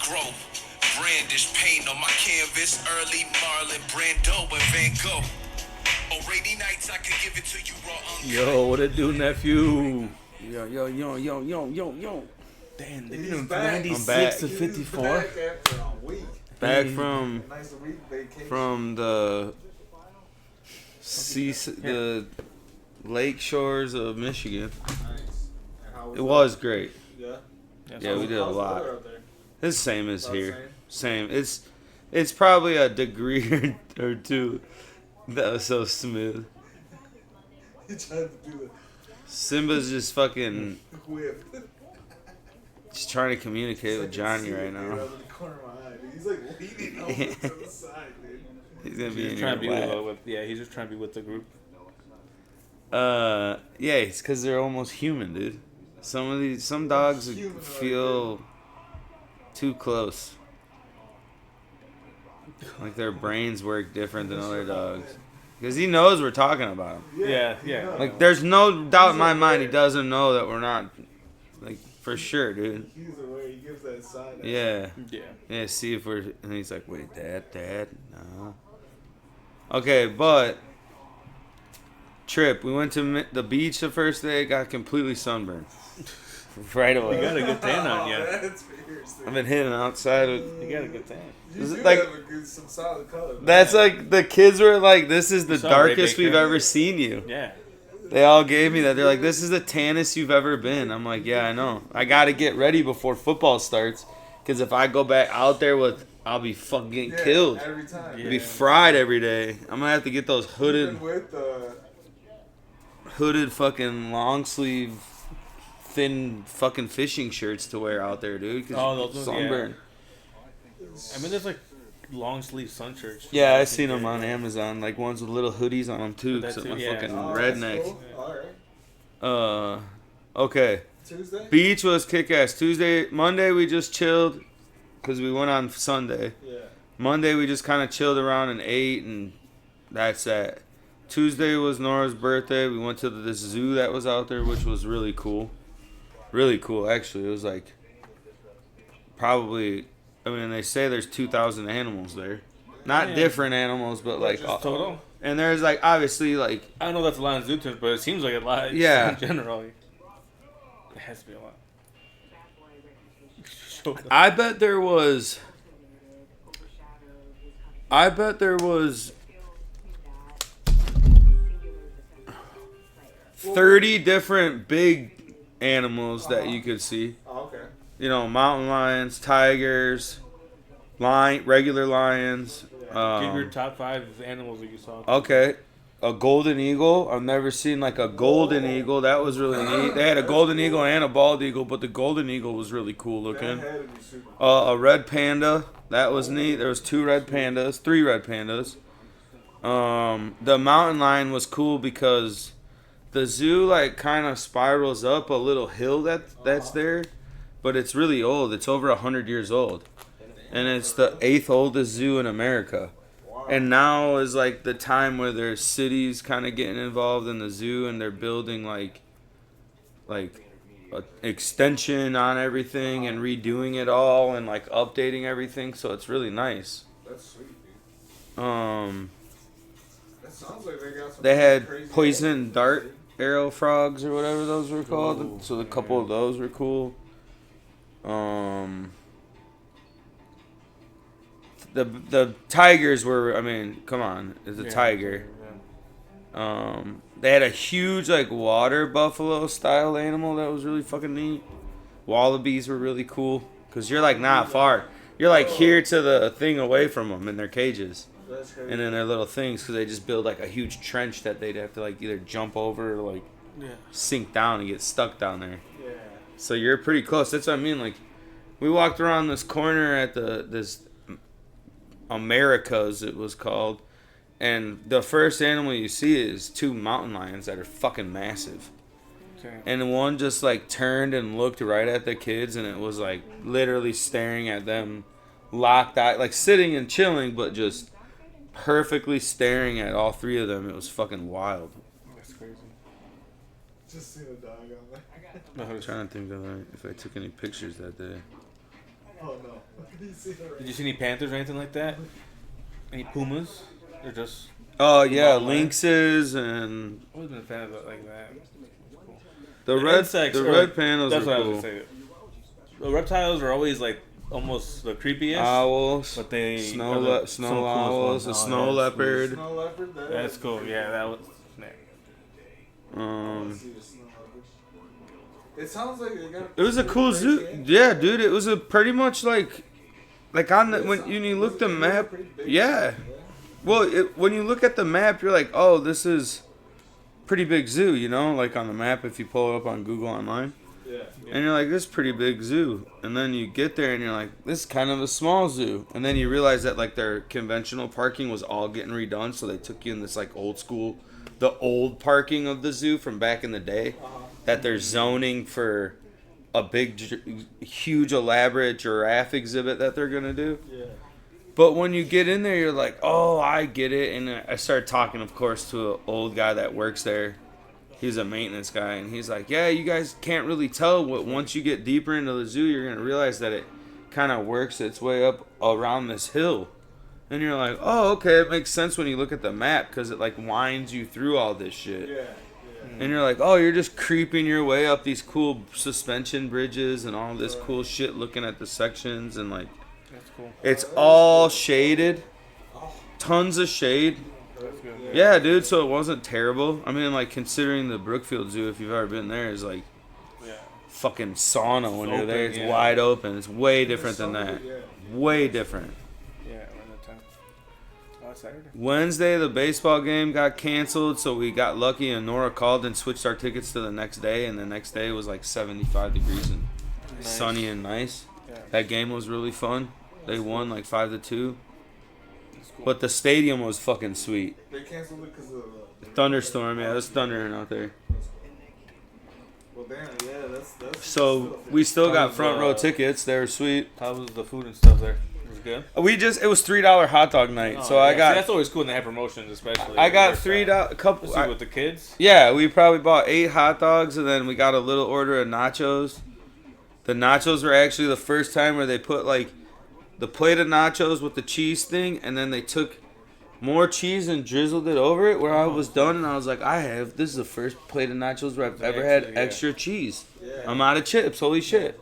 grow. Brandish paint on my canvas, early Marlon Brando and Van Gogh. On rainy nights, I can give it to you raw uncut. Yo, what it do, nephew? Yo. Damn, He's doing back. 96 to He's 54. back after a week. Back Nice week vacation. from the the lake shores of Michigan. Nice. And how It was great. Yeah. Yeah, we did a How's the lot. weather out there? It's the same as About the here. Same. It's probably a degree or two. That was so smooth. He tried to do Simba's just fucking the whip. just trying to communicate with Johnny right Out now. of the corner of my eye, dude. He's like leaning over to the side, dude. He's gonna be He's in trying to your be lap. with, yeah, he's just trying to be with the group. Yeah, it's because they're almost human, dude. Some dogs feel too close. Like their brains work different than other dogs. Because he knows we're talking about him. Yeah. Like, there's no doubt in my mind he doesn't know that we're not. Like, for sure, dude. He's aware. He gives that side. Yeah. Yeah. Yeah, see if we're. And he's like, wait, Dad? No. Okay, but. Trip. We went to the beach the first day, got completely sunburned. Right away. You got a good tan on you. That's fierce, dude. I've been hitting outside. You got a good tan. You Is do it like- have some solid color. man. That's like the kids were like, "This is the It's all right, darkest we've Baker. ever seen you." Yeah. They all gave me that. They're like, "This is the tannest you've ever been." I'm like, "Yeah, I know. I got to get ready before football starts, because if I go back out there I'll be fucking getting Yeah, killed. every time. Yeah. Be fried every day. I'm gonna have to get those Even hooded with fucking long sleeve, thin fucking fishing shirts to wear out there, dude. 'Cause Oh, those ones, sunburn. I mean, there's like long sleeve sun shirts. Yeah, I seen them on Amazon, like ones with little hoodies on them too. That Cause too, I'm a yeah. fucking that's redneck. cool. All right. Okay. Tuesday. Beach was kick ass. Monday we just chilled, cause we went on Sunday. Yeah. Monday we just kind of chilled around and ate, and that's that. Tuesday was Nora's birthday. We went to this zoo that was out there, which was really cool. Really cool, actually. It was like probably. I mean, they say there's 2,000 animals there. Not Yeah. different animals, but like. Just Total. And there's like obviously like. I don't know if that's a lot in zoo terms, but it seems like a lot. Yeah. In general, it has to be a lot. I bet there was 30 different big animals that you could see. Oh, okay. You know, mountain lions, tigers, regular lions. Give your top 5 animals that you saw. Okay. A golden eagle. I've never seen like a golden eagle. That was really neat. They had a golden eagle and a bald eagle, but the golden eagle was really cool looking. That had to be super cool. A red panda. That was neat. There was 3 red pandas. The mountain lion was cool because the zoo like kind of spirals up a little hill that's there, but it's really old. It's over 100 years old, and it's the 8th oldest zoo in America. And now is like the time where there's cities kind of getting involved in the zoo, and they're building like a extension on everything and redoing it all and like updating everything. So it's really nice. That's sweet, dude. Um, That sounds like they got some they had crazy poison animals, dart dude. arrow frogs or whatever those were called. Ooh, So a couple of those were cool. The tigers were. I mean, come on, it's a tiger. They had a huge like water buffalo style animal that was really fucking neat. Wallabies were really cool because you're like not far. You're like here to the thing away from them in their cages That's crazy. and in their little things because they just build like a huge trench that they'd have to like either jump over or like Yeah. sink down and get stuck down there. Yeah. So you're pretty close. That's what I mean. Like we walked around this corner at this Americas it was called, and the first animal you see is 2 mountain lions that are fucking massive. Okay. And one just like turned and looked right at the kids, and it was like literally staring at them, locked eye, like sitting and chilling, but just perfectly staring at all 3 of them. It was fucking wild. That's crazy. Just seen a dog on there. No, I'm trying to think of if I took any pictures that day. Oh no. You see the Did you see any panthers or anything like that? Any pumas? Or just Oh yeah, Mountain lion? lynxes and I've always been a fan of it like that. Cool. the red insects the are- red pandas That's are what I was cool. gonna say. The reptiles are always like almost the creepiest. Owls, But they snow are the- snow some coolest owls, ones. a Oh, snow yeah, leopard. snow leopard? That's cool. Yeah, that was. Yeah. See the snow leopard. It sounds like it got. It was a cool zoo. Yeah, dude, it was a pretty much like on the when you look the map. Yeah. Well, when you look at the map, you're like, oh, this is pretty big zoo, you know, like on the map if you pull it up on Google online. Yeah. And you're like, this is pretty big zoo. And then you get there and you're like, this is kind of a small zoo. And then you realize that like their conventional parking was all getting redone, so they took you in this like old school, the old parking of the zoo from back in the day, that they're zoning for a big, huge, elaborate giraffe exhibit that they're gonna do. Yeah. But when you get in there, you're like, oh, I get it. And I started talking, of course, to an old guy that works there. He's a maintenance guy. And he's like, yeah, you guys can't really tell. What once you get deeper into the zoo, you're going to realize that it kind of works its way up around this hill. And you're like, oh, okay, it makes sense when you look at the map because it, like, winds you through all this shit. Yeah. And you're like, oh, you're just creeping your way up these cool suspension bridges and all this cool shit looking at the sections and, like, That's cool. it's all shaded. Tons of shade. That's good. Yeah, dude, so it wasn't terrible. I mean, like, considering the Brookfield Zoo, if you've ever been there, is like Yeah. fucking sauna when It's you're there. open, It's yeah. wide open. It's way different than Summer, that. Yeah. Way different. Yeah, around that time. Oh, it's Saturday. Wednesday, the baseball game got canceled, so we got lucky and Nora called and switched our tickets to the next day, and the next day was like 75 degrees and Nice. sunny and nice. Yeah. That game was really fun. They won like 5-2. That's cool. But the stadium was fucking sweet. They canceled it because of Thunderstorm, yeah, it was thundering out there. Well, damn, yeah, that's. So we still got How's, front row tickets. They were sweet. How was the food and stuff there? It was good. It was $3 hot dog night. Oh, so yeah. I See, got that's always cool when they have promotions, especially. I got There's, $3 a couple. let's see, with the kids. Yeah, we probably bought 8 hot dogs and then we got a little order of nachos. The nachos were actually the first time where they put like the plate of nachos with the cheese thing, and then they took more cheese and drizzled it over it. Where I was done, and I was like, this is the first plate of nachos where I've ever had Extra, yeah. extra cheese. Yeah. I'm out of chips. Holy shit!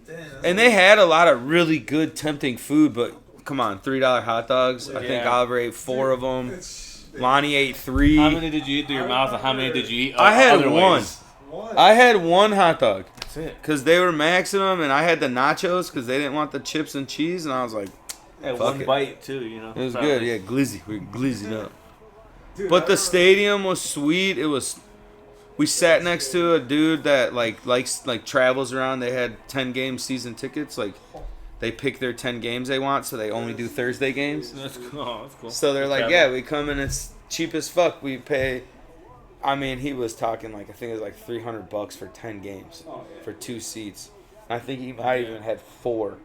Damn, that's And they had a lot of really good, tempting food, but come on, $3 hot dogs. I think Yeah. Oliver ate 4 of them. It's- Lonnie ate 3. How many did you eat through your mouth, and how many did you eat? I had other one. ways? What? I had 1 hot dog That's it. because they were maximum, and I had the nachos because they didn't want the chips and cheese, and I was like, Yeah, Fuck one it. bite too. You know. it was Probably. good. Yeah, glizzy. We glizzied up. Dude, But I the remember- stadium was sweet. It was. We sat next to a dude that likes travels around. They had 10-game season tickets. Like, they pick their 10 games they want, so they only do Thursday games. That's cool. Oh, that's cool. So they're like, Travel. yeah, we come in. It's cheap as fuck. We pay. I mean, he was talking like I think it was like $300 for 10 games for 2 seats. I think he might even had 4.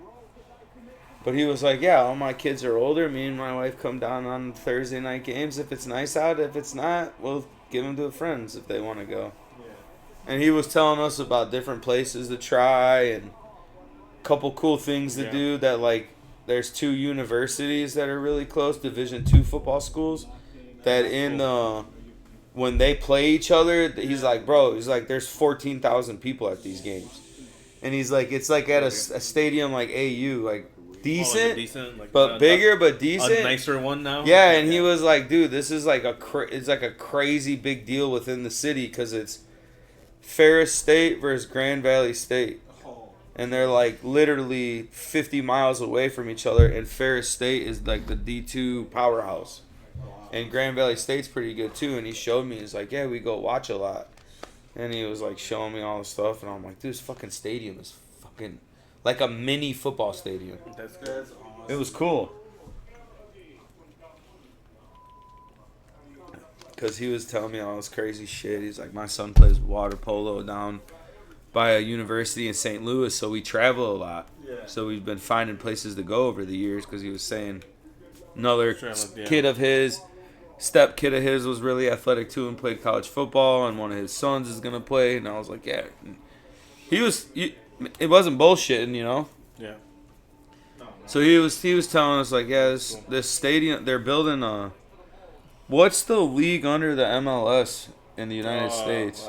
But he was like, yeah, all my kids are older. Me and my wife come down on Thursday night games if it's nice out. If it's not, we'll give them to friends if they want to go. Yeah. And he was telling us about different places to try and a couple cool things to Yeah. do. That like there's 2 universities that are really close, Division II football schools. That in when they play each other, he's like, bro, there's 14,000 people at these games, and he's like, it's like at a stadium like AU, like decent, decent, like, but bigger, but A decent. nicer one now. Yeah, and he was like, dude, this is like it's like a crazy big deal within the city because it's Ferris State versus Grand Valley State. Oh, And they're like literally 50 miles away from each other, and Ferris State is like the D2 powerhouse. And Grand Valley State's pretty good too, and he showed me, he's like, yeah, we go watch a lot. And he was like showing me all the stuff, and I'm like, dude, this fucking stadium is fucking like a mini football stadium. That's good. that's awesome. It was cool. Because he was telling me all this crazy shit. He's like, my son plays water polo down by a university in St. Louis, so we travel a lot. Yeah. So we've been finding places to go over the years because he was saying another Travel, yeah. kid of his, step kid of his was really athletic too and played college football, and one of his sons is going to play. And I was like, yeah. It wasn't bullshitting, you know? Yeah. So he was telling us like, yeah, this stadium they're building what's the league under the MLS in the United States? Is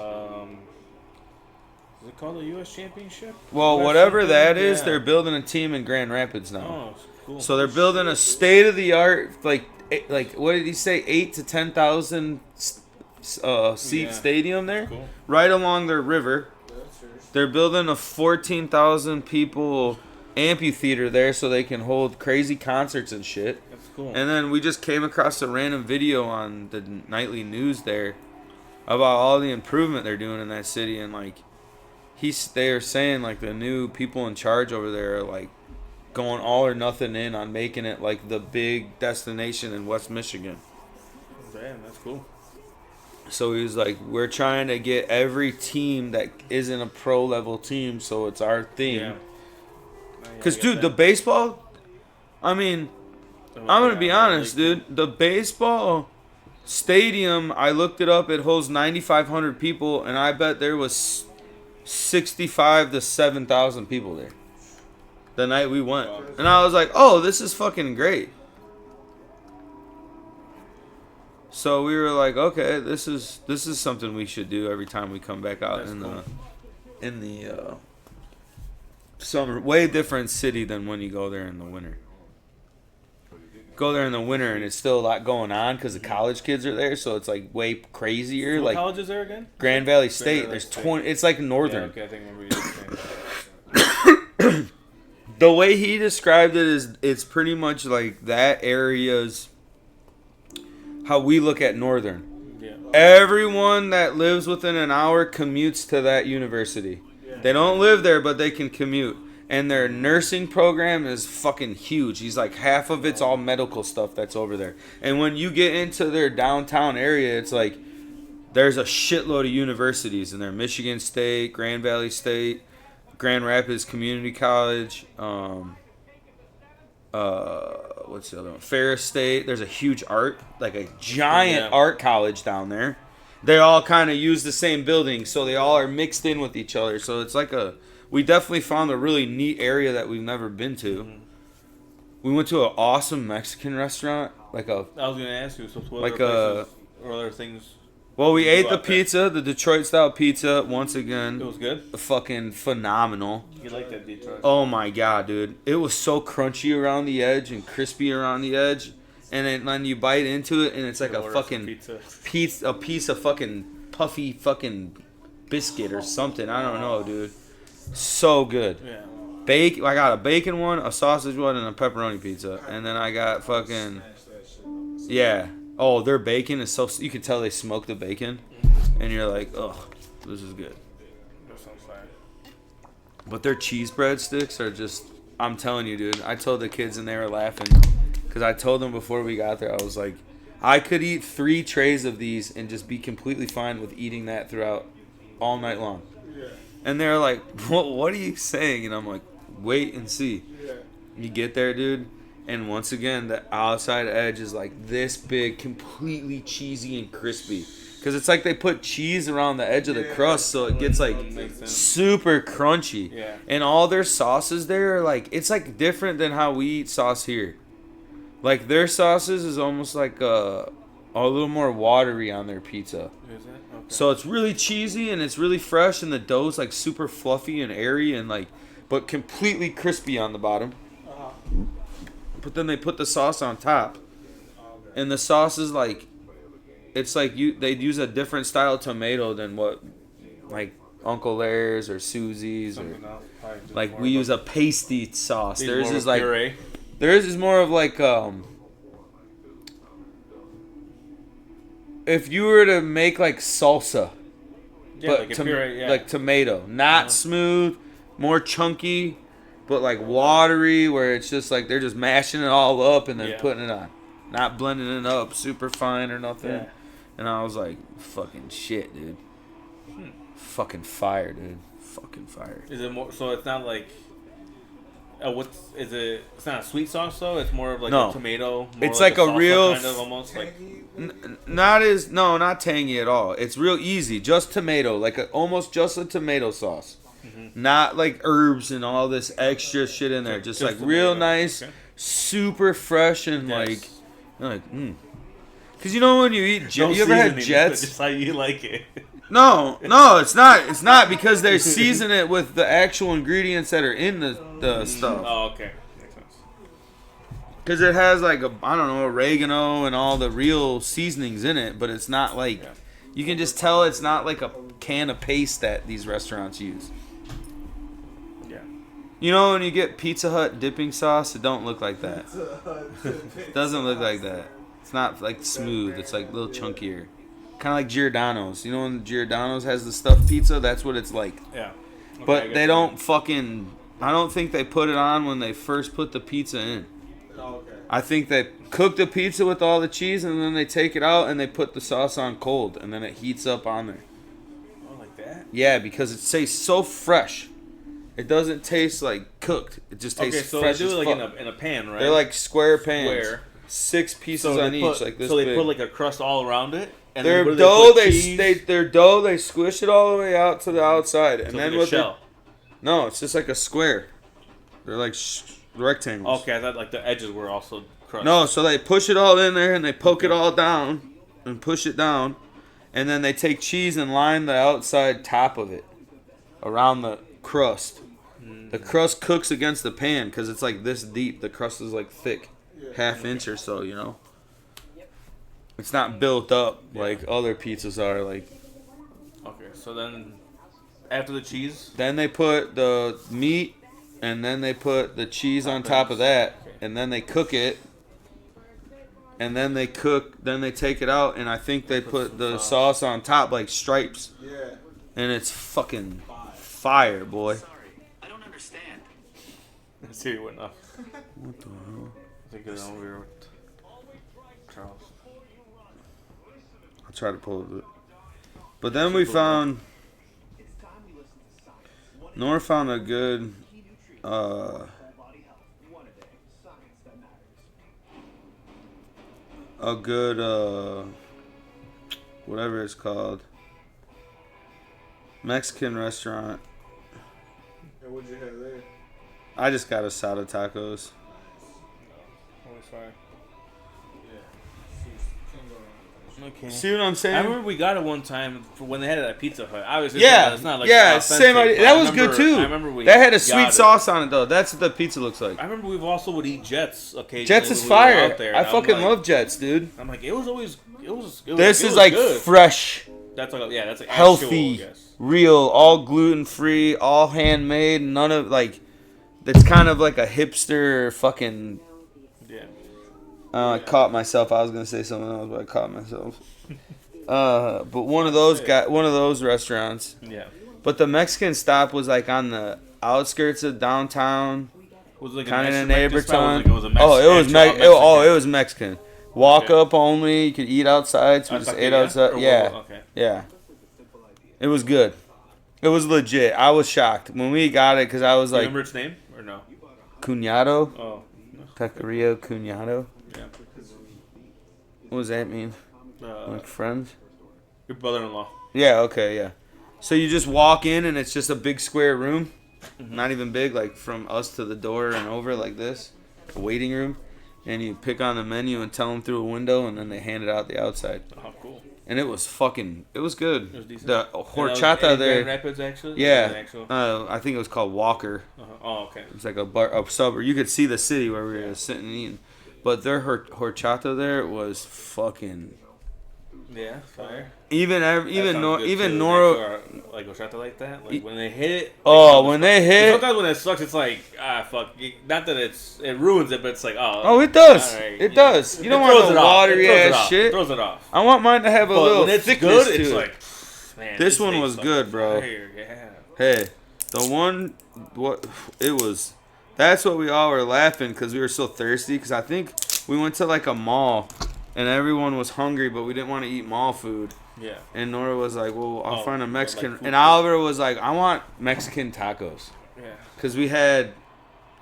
it called the U.S. Championship? Well, US whatever something? that is, Yeah. they're building a team in Grand Rapids now. Oh, cool. So they're building a state of the art like what did he say 8 to 10,000 seat stadium there, Cool. right along their river. They're building a 14,000 people amphitheater there so they can hold crazy concerts and shit. That's cool. And then we just came across a random video on the nightly news there about all the improvement they're doing in that city, and like they are saying like the new people in charge over there are like going all or nothing in on making it like the big destination in West Michigan. Damn, that's cool. So he was like, we're trying to get every team that isn't a pro level team, so it's our thing. Yeah. Because, dude, the baseball, I mean, I'm going to be honest, dude. The baseball stadium, I looked it up, it holds 9,500 people, and I bet there was 65 to 7,000 people there the night we went. And I was like, oh, this is fucking great. So we were like, okay, this is something we should do every time we come back out in the summer. Way different city than when you go there in the winter. Go there in the winter and it's still a lot going on because the college kids are there, so it's like way crazier. What like college is there again? Grand Valley State. Valley There's State. 20. It's like northern. Yeah, okay, I think I remember you saying that. The way he described it is, it's pretty much like that area's how we look at northern. Yeah. Everyone that lives within an hour commutes to that university. They don't live there, but they can commute. And their nursing program is fucking huge. He's like, half of it's all medical stuff that's over there. And when you get into their downtown area, it's like there's a shitload of universities in there. Michigan State, Grand Valley State, Grand Rapids Community College, what's the other one? Ferris State. There's a huge art, like a giant art college down there. They all kind of use the same building, so they all are mixed in with each other. So it's like we definitely found a really neat area that we've never been to. Mm-hmm. We went to an awesome Mexican restaurant, I was gonna ask you, so what like other places or other things? well, we ate the out there? pizza, the Detroit style pizza, once again. It was good. Fucking phenomenal. You like that Detroit? Oh my god, dude. It was so crunchy around the edge and crispy around the edge. And then you bite into it and it's like a Order some fucking pizza. a piece of fucking puffy fucking biscuit or something. I don't know, dude. So good. Yeah. I got a bacon one, a sausage one, and a pepperoni pizza. And then I got fucking... Yeah. Oh, their bacon is so... You can tell they smoked the bacon. And you're like, oh, this is good. That sounds fire. But their cheese breadsticks are just... I'm telling you, dude. I told the kids and they were laughing. Because I told them before we got there, I was like, I could eat 3 trays of these and just be completely fine with eating that throughout all night long. Yeah. And they're like, what are you saying? And I'm like, wait and see. Yeah. You get there, dude, and once again, the outside edge is like this big, completely cheesy and crispy. Because it's like they put cheese around the edge of the crust, so it gets like Makes sense. super crunchy. Yeah. And all their sauces there are like, it's like different than how we eat sauce here. Like their sauces is almost like a little more watery on their pizza. Is it? Okay. So it's really cheesy and it's really fresh, and the dough's like super fluffy and airy and like, but completely crispy on the bottom. But then they put the sauce on top, and the sauce is like, it's like they'd use a different style tomato than what like Uncle Larry's or Susie's or Something else, probably just like more we of use a pasty sauce. These Theirs more is of a like puree. theirs is more of like if you were to make like salsa. Yeah, But like a puree, yeah. like tomato, not smooth, more chunky, but like watery, where it's just like they're just mashing it all up and then Yeah. putting it on, not blending it up super fine or nothing. Yeah. And I was like, fucking shit, dude. Fucking fire, dude. Fucking fire. Is it more? So it's not like. What's is it? It's not a sweet sauce though. It's more of like No. a tomato. More It's like a salsa real kind of almost like. Not tangy at all. It's real easy, just tomato, like almost just a tomato sauce. Not like herbs and all this extra shit in there. Just like the real tomato. nice, Okay. super fresh and Yes. like, you're like, Because you know when you eat, No you ever had seasoning, Jets? Just how you like it. No, it's not. It's not because they season it with the actual ingredients that are in the stuff. Oh, okay. Makes sense. Because it has like I don't know, oregano and all the real seasonings in it, but it's not like you can just tell it's not like a can of paste that these restaurants use. Yeah. You know when you get Pizza Hut dipping sauce, it don't look like that. It doesn't look like that. It's not like smooth. It's like a little chunkier. Kind of like Giordano's. You know when Giordano's has the stuffed pizza? That's what it's like. Yeah. Okay, I But get they that. don't fucking... I don't think they put it on when they first put the pizza in. Oh, okay. I think they cook the pizza with all the cheese and then they take it out and they put the sauce on cold and then it heats up on there. Oh, like that? Yeah, because it tastes so fresh. It doesn't taste like cooked. It just tastes Okay, so fresh they do as it like fuck. in a pan, right? They're like square pans. Square. 6 pieces So on they each, put, like this so they big. put like a crust all around it. And Their then what do dough, put they cheese? their dough, they squish it all the way out to the outside, and So then it's like a what? shell. No, it's just like a square. They're like rectangles. Okay, I thought like the edges were also crust. No, so they push it all in there and they poke it all down and push it down, and then they take cheese and line the outside top of it around the crust. The crust cooks against the pan because it's like this deep. The crust is like thick, half inch or so. You know, it's not built up like other pizzas are. Like Okay, so then after the cheese, then they put the meat, and then they put the cheese on top of that, and then they cook it. And then they take it out, and I think they put the sauce on top like stripes, Yeah. and it's fucking fire, boy. I don't understand. let's see what enough. What the hell? I think it's over here with Charles. I'll try to pull it. But then we found, Nora found a good, whatever it's called, Mexican restaurant. And what'd you have there? I just got asada tacos. Always fine. Yeah. Can't go wrong with that. Okay. See what I'm saying? I remember we got it one time for when they had it at Pizza Hut. Obviously, Yeah, it's not like yeah, authentic, same idea. but That I was good remember- too. I remember we that had a got sweet it. sauce on it though. That's what the pizza looks like. I remember we also would eat Jets occasionally. Jets is when we were fire. out there, I and I'm fucking like- love Jets, dude. I'm like, it was always. This it is was like good. fresh, That's like that's like healthy, Actual, yes. real, all gluten free, all handmade. None of like, it's kind of like a hipster fucking. Yeah. I caught myself. I was gonna say something else, but I caught myself. But one of those restaurants. Yeah. But the Mexican stop was like on the outskirts of downtown. Was it like Kind of in Mexican- the spot? neighborhood. Was it a Mex- Oh, it was actual Mexican? it was Mexican. Walk Okay. up only. You could eat outside. So we just ate Taqueria? outside. Or Yeah, what- Okay. yeah. It was good. It was legit. I was shocked when we got it because I was Do you like remember its name or no? Cuñado, Oh. Taqueria Cuñado. Yeah. What does that mean? Like friends? Your brother-in-law. Yeah. Okay. Yeah. So you just walk in and it's just a big square room, not even big, like from us to the door and over like this, a waiting room, and you pick on the menu and tell them through a window, and then they hand it out the outside. Oh, cool. And it was it was good. It was decent. The And that was horchata in there. Grand Rapids, actually. Yeah. The actual- I think it was called Walker. Oh, okay. It's like a suburb. You could see the city where we were sitting and eating. But their horchata there was fucking. Yeah, fire. Even That sounds good, too. Nora. Like horchata like that. Like when they hit it. Oh, like, when they hit. Sometimes when it sucks, it's like fuck. Not that it ruins it, but it's like Oh, it does. all right, It yeah. does. You don't It want throws the it off. watery It throws it ass off. shit. It throws it off. I want mine to have a But little when it's thickness good, to it's it. like, man. This one tastes was like good, bro. fire, yeah. Hey, the one, it was, that's what we all were laughing because we were so thirsty. Because I think we went to like a mall and everyone was hungry, but we didn't want to eat mall food. Yeah. And Nora was like, well, I'll find a like Mexican. food And Oliver was like, I want Mexican tacos. Yeah. Because we had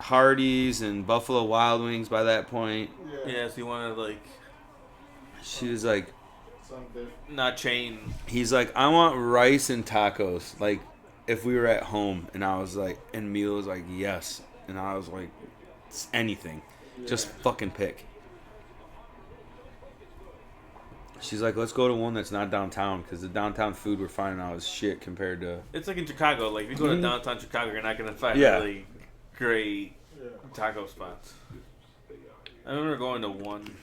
Hardee's and Buffalo Wild Wings by that point. Yeah, so you want to like She was like, Something different. not chain. he's like, I want rice and tacos. Like, if we were at home and I was like, and Mila was like, yes. And I was like, anything. Just fucking pick. She's like, let's go to one that's not downtown because the downtown food we're finding out is shit compared to. It's like in Chicago. Like if you go to downtown Chicago, you're not gonna find Yeah. really great taco spots. I remember going to one,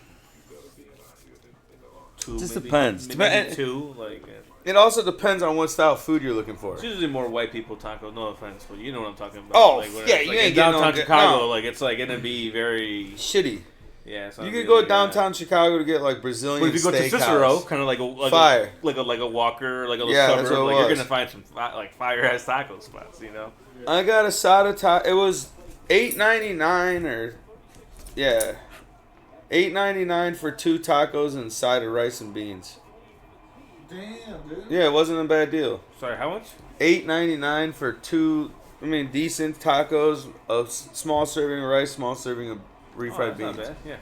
two. Just maybe, depends. Maybe two. Like It also depends on what style of food you're looking for. it's usually more white people taco. No offense, but you know what I'm talking about. Oh, like, where yeah, it's, you like, ain't in getting downtown no- Chicago. no. Like it's like gonna be very Shitty. So You it'd could be go like, downtown Chicago to get like Brazilian But if you go to steakhouse. Cicero, kind of like a Fire. like a Walker, like a little Yeah, that's suburb, what it like you're was. gonna find some like fire ass taco spots, you know. I got a asada taco. It was $8.99 or $8.99 for 2 tacos and a side of rice and beans. Damn, dude. Yeah, it wasn't a bad deal. Sorry, how much? $8.99 for 2. I mean, decent tacos, a small serving of rice, small serving of refried That's not beans. bad. Yeah,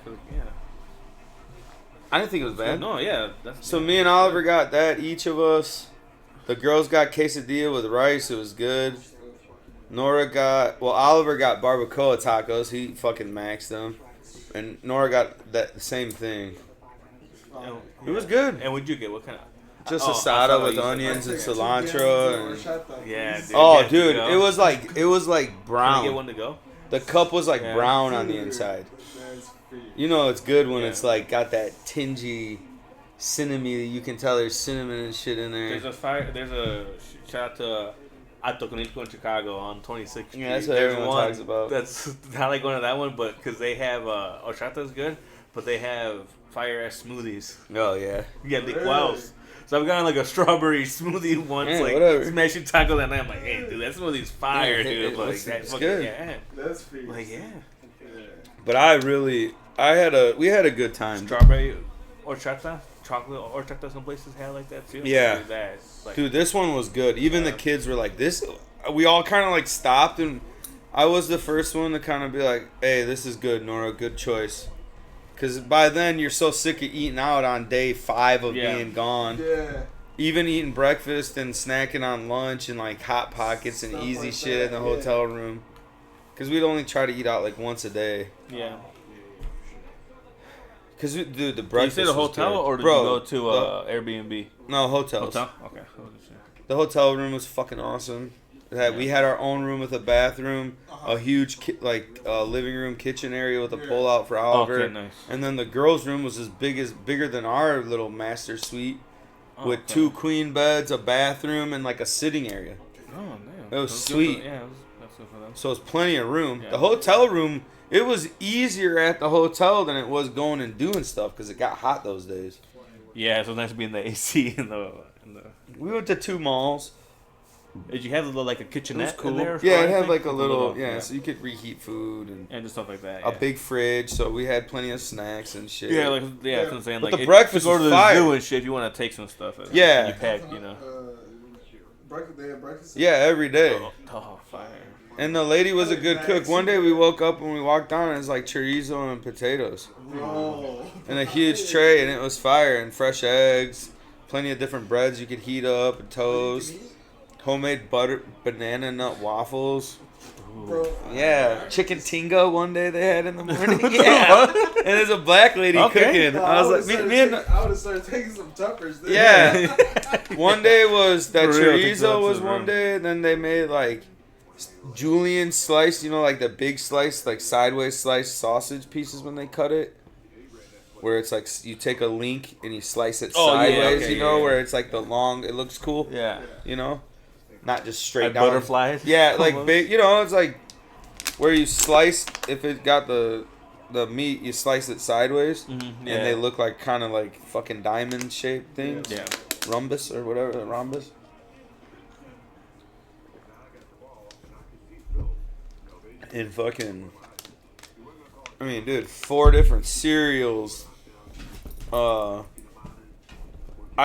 I didn't think it was bad. No, yeah. That's, So me and Oliver got that, each of us. The girls got quesadilla with rice. It was good. Oliver got barbacoa tacos. He fucking maxed them. And Nora got the same thing. It was good. And what'd you get? What kind of? Just Oh, asada asada, with you said. onions and Like 2 cilantro. gallons And, of horchata. Yeah, dude. oh, Yeah, dude, to it go. was like Can I get brown. one to go? The cup was like Yeah. brown on the inside. That's free. You know it's good when Yeah. it's like got that tingy cinnamon. You can tell there's cinnamon and shit in there. There's a shout out to Alto Conito in Chicago on 26th Street. Yeah, that's what There's everyone one talks about. That's I like going to that one, but because they have horchata is good, but they have fire ass smoothies. Oh yeah. Yeah, licuados. So I've gotten like a strawberry smoothie once, Yeah, like whatever. smashing taco that night. I'm like, hey, dude, that smoothie's fire, Yeah, dude. Like it's that's good. Yeah. That's free. Like yeah, But we had a good time. strawberry horchata, chocolate horchata. Some places have like that too. Yeah. Like that. Like, Dude, this one was good. Even the Yeah. kids were like, this. We all kind of like stopped, and I was the first one to kind of be like, hey, this is good, Nora. Good choice. Because by then, you're so sick of eating out on day 5 of Yeah. being gone. Yeah. Even eating breakfast and snacking on lunch and like Hot Pockets and Stuff easy like shit in that, the yeah. hotel room. Because we'd only try to eat out like once a day. yeah. Because, dude, the Did you breakfast stay at a was hotel good. or did Bro, you go to Airbnb? No, hotels. Hotel. Okay. The hotel room was fucking awesome. We had our own room with a bathroom, a huge living room, kitchen area with a pull out for Oliver, Okay, nice. and then the girls' room was bigger than our little master suite, with 2 queen beds, a bathroom, and like a sitting area. Oh, damn. It was That's good sweet. for- yeah, that's good for them. So it's plenty of room. Yeah. The hotel room, it was easier at the hotel than it was going and doing stuff because it got hot those days. Yeah, so it's nice to be in the AC in the. We went to 2 malls. Did you have a little, like a It was kitchenette cool. in there? Yeah, or it had anything? like a little, yeah, so you could reheat food and just stuff like that. a Yeah. big fridge, so we had plenty of snacks and shit. Yeah, like yeah, that's what I'm saying. But Like the if breakfast you go to was the fire. zoo and shit, if you want to take some stuff, Yeah. you pack, you know. They had breakfast. Yeah, every day. Oh, fire. And the lady was a good cook. One day we woke up and we walked down and it was like chorizo and potatoes. Bro. And a huge tray and it was fire and fresh eggs. Plenty of different breads you could heat up and toast. Homemade banana nut waffles. Bro. Yeah. Chicken tinga one day they had in the morning. Yeah. And there's a black lady Okay. cooking. I was like, me and... I would have started taking some tuppers. Then. Yeah. One day was that For real, take chorizo that to was the one room. day. Then they made like julienne sliced, like the big slice, like sideways sliced sausage pieces when they cut it. Where it's like you take a link and you slice it Oh, yeah, sideways, okay, yeah. yeah. Where it's like the long, it looks cool, Yeah. Not just straight Like down. butterflies? Yeah, like Almost. big, it's like where you slice, if it got the meat, you slice it sideways. Yeah. And they look like kind of like fucking diamond shaped things. Yeah. Rhombus or whatever, rhombus. And fucking, I mean, dude, 4 different cereals. I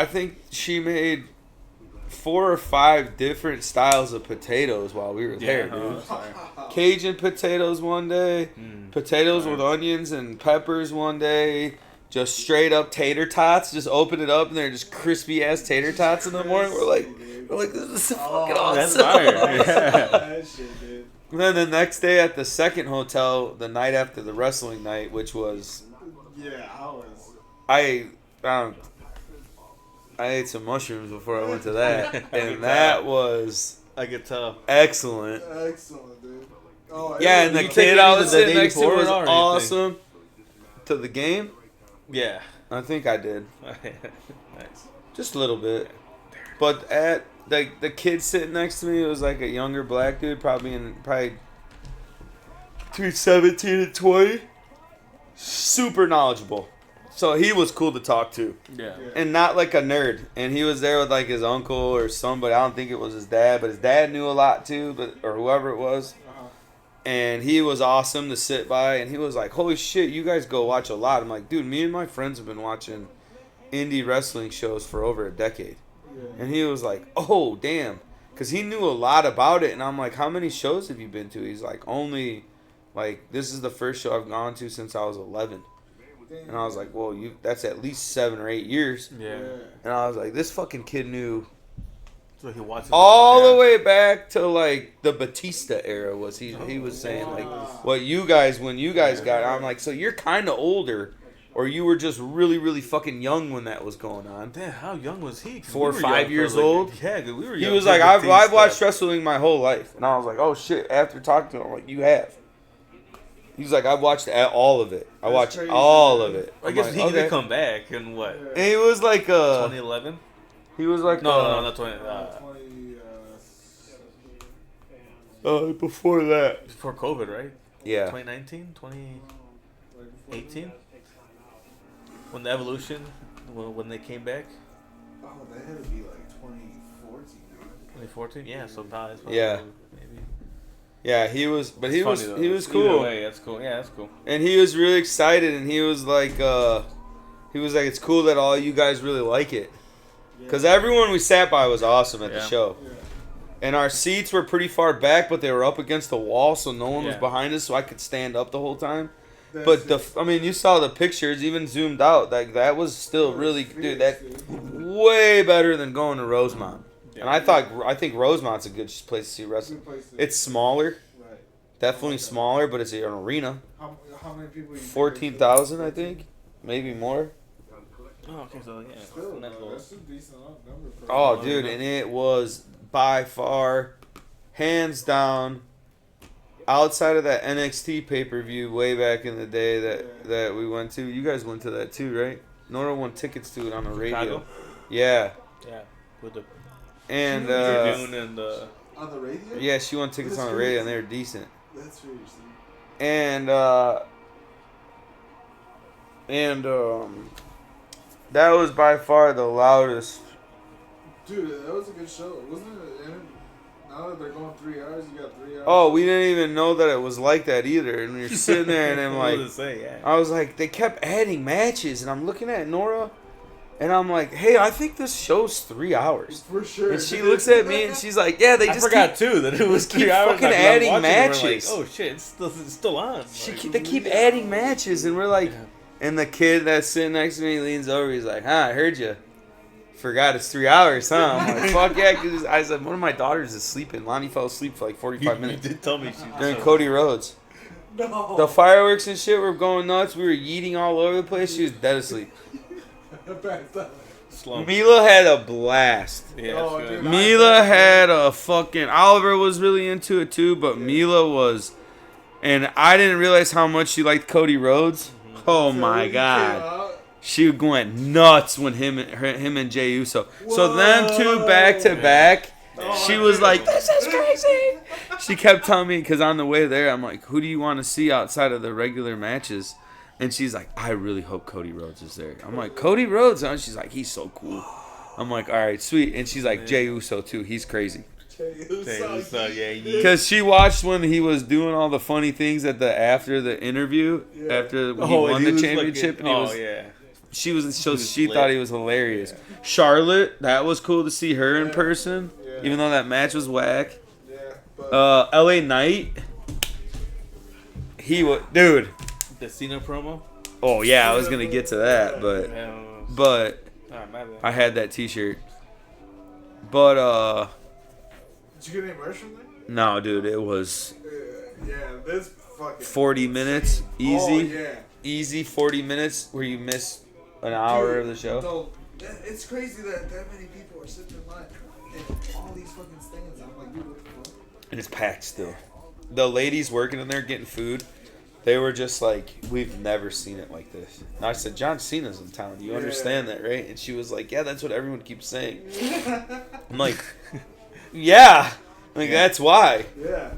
think she made 4 or 5 different styles of potatoes while we were there, dude. Cajun potatoes one day, potatoes with onions and peppers one day, just straight up tater tots. Just open it up and they're just crispy ass tater tots in the morning. We're like, We're like, this is Oh, fucking That's awesome. fire. Yeah. That shit, dude. And then the next day at the second hotel, the night after the wrestling night, which was Yeah, I was. I ate some mushrooms before I went to that, and that was I could tell. excellent. Excellent, dude. Oh, Yeah, it and the you was- take kid it I either was the sitting day next to before was or anything? awesome. To the game, Yeah. I think I did Nice. just a little bit, but at the kid sitting next to me was like a younger black dude, probably between 17 and 20. Super knowledgeable, so he was cool to talk to. Yeah. And not like a nerd. And he was there with like his uncle or somebody. I don't think it was his dad, but his dad knew a lot too, or whoever it was. Uh-huh. And he was awesome to sit by. And he was like, "Holy shit, you guys go watch a lot." I'm like, "Dude, me and my friends have been watching indie wrestling shows for over a decade." Yeah. And he was like, "Oh, damn," because he knew a lot about it. And I'm like, "How many shows have you been to?" He's like, "Only, like, this is the first show I've gone to since I was 11." And I was like, well, that's at least 7 or 8 years. Yeah. And I was like, this fucking kid knew So he watched all the way back to, like, the Batista era was he was saying, like, when you guys got it. I'm like, so you're kind of older, or you were just really, really fucking young when that was going on. Damn, how young was he? 'Cause 4 or we were 5 young for, years like, old. Yeah, 'cause we were He young was for like, I've Batista. watched wrestling my whole life. And I was like, oh, shit. After talking to him, I'm like, you have. He was like, I've watched all of it. I That's watched crazy, all man. of it. I I'm guess like, he okay. did come back in what? And he was like, 2011? he was like, No, not 20. 20, before that. Before COVID, right? Yeah. 2019? 2018? When the Evolution, when they came back? oh, that had to be like 2014, dude. 2014? Yeah, so probably. Yeah. Maybe. Yeah, he was, but he was, Funny, though. he was Either cool. way, that's cool. Yeah, that's cool. And he was really excited, and he was like, it's cool that all you guys really like it. Because everyone we sat by was awesome at the Yeah. show. Yeah. And our seats were pretty far back, but they were up against the wall, so no one was Yeah. behind us, so I could stand up the whole time. That's But it. you saw the pictures, even zoomed out, like that was still really, dude, that way better than going to Rosemont. And I think Rosemont's a good place to see wrestling. Good place to- It's smaller, Right. definitely smaller, but it's an arena. How many people? You think 14,000, I think, maybe more. Oh, okay, so yeah. Still, nice little- that's a decent number. For Oh, dude, and it was by far, hands down, outside of that NXT pay-per-view way back in the day that we went to. You guys went to that too, right? Nora won tickets to it on the radio. Chicago? Yeah, Yeah, with the and Tribune and the. on the radio. yeah, she won tickets on the radio, and they were decent. That's really interesting. And that was by far the loudest. Dude, that was a good show, wasn't it? And now that they're going 3 hours, you got 3 hours. Oh, we didn't even know that it was like that either. And we were sitting there, and I'm What like, does it say? Yeah. I was like, they kept adding matches, and I'm looking at Nora, and I'm like, hey, I think this show's 3 hours. For sure. And she looks at me, and she's like, yeah, they I just forgot too that it was keep 3 hours. fucking like, I'm adding watching it, and we're matches. Like, oh shit, it's still on. they keep adding matches, and we're like, and the kid that's sitting next to me leans over, he's like, I heard you. Forgot it's 3 hours, huh? I'm like, fuck yeah, because I said, one of my daughters is sleeping. Lonnie fell asleep for like 45 You minutes did tell me she during Cody Rhodes. No. The fireworks and shit were going nuts. We were yeeting all over the place. She was dead asleep. slump. Mila had a blast. Yeah, Oh, that's good. dude. Mila had a fucking... Oliver was really into it too, but Mila was... And I didn't realize how much she liked Cody Rhodes. Oh my god. She went nuts when him and Jey Uso. So them two back to back, she was like, "This is crazy." She kept telling me, because on the way there, I'm like, "Who do you want to see outside of the regular matches?" And she's like, "I really hope Cody Rhodes is there." I'm like, "Cody Rhodes?" And she's like, "He's so cool." I'm like, "All right, sweet." And she's like, "Jey Uso too. He's crazy." So yeah, Because she watched when he was doing all the funny things after the interview, after he won the championship, and he was. yeah. She was so was she lit. thought he was hilarious. Charlotte, that was cool to see her in person, even though that match was whack. Yeah, but LA Knight, he was dude. The Cena promo. Oh yeah, I was gonna get to that, but Yeah, but my bad. I had that T-shirt. But Did you get any merch from there? no, dude, it was Yeah, this fucking 40 minutes easy. Oh yeah. Easy 40 minutes where you miss an hour Dude, of the show. though, it's crazy that many people are sitting in line and all these fucking stands. I'm like, dude, what the fuck? And it's packed still. The ladies working in there getting food, they were just like, we've never seen it like this. And I said, John Cena's in town. You understand that, right? And she was like, yeah, that's what everyone keeps saying. I'm like, yeah. Like, that's why. Yeah.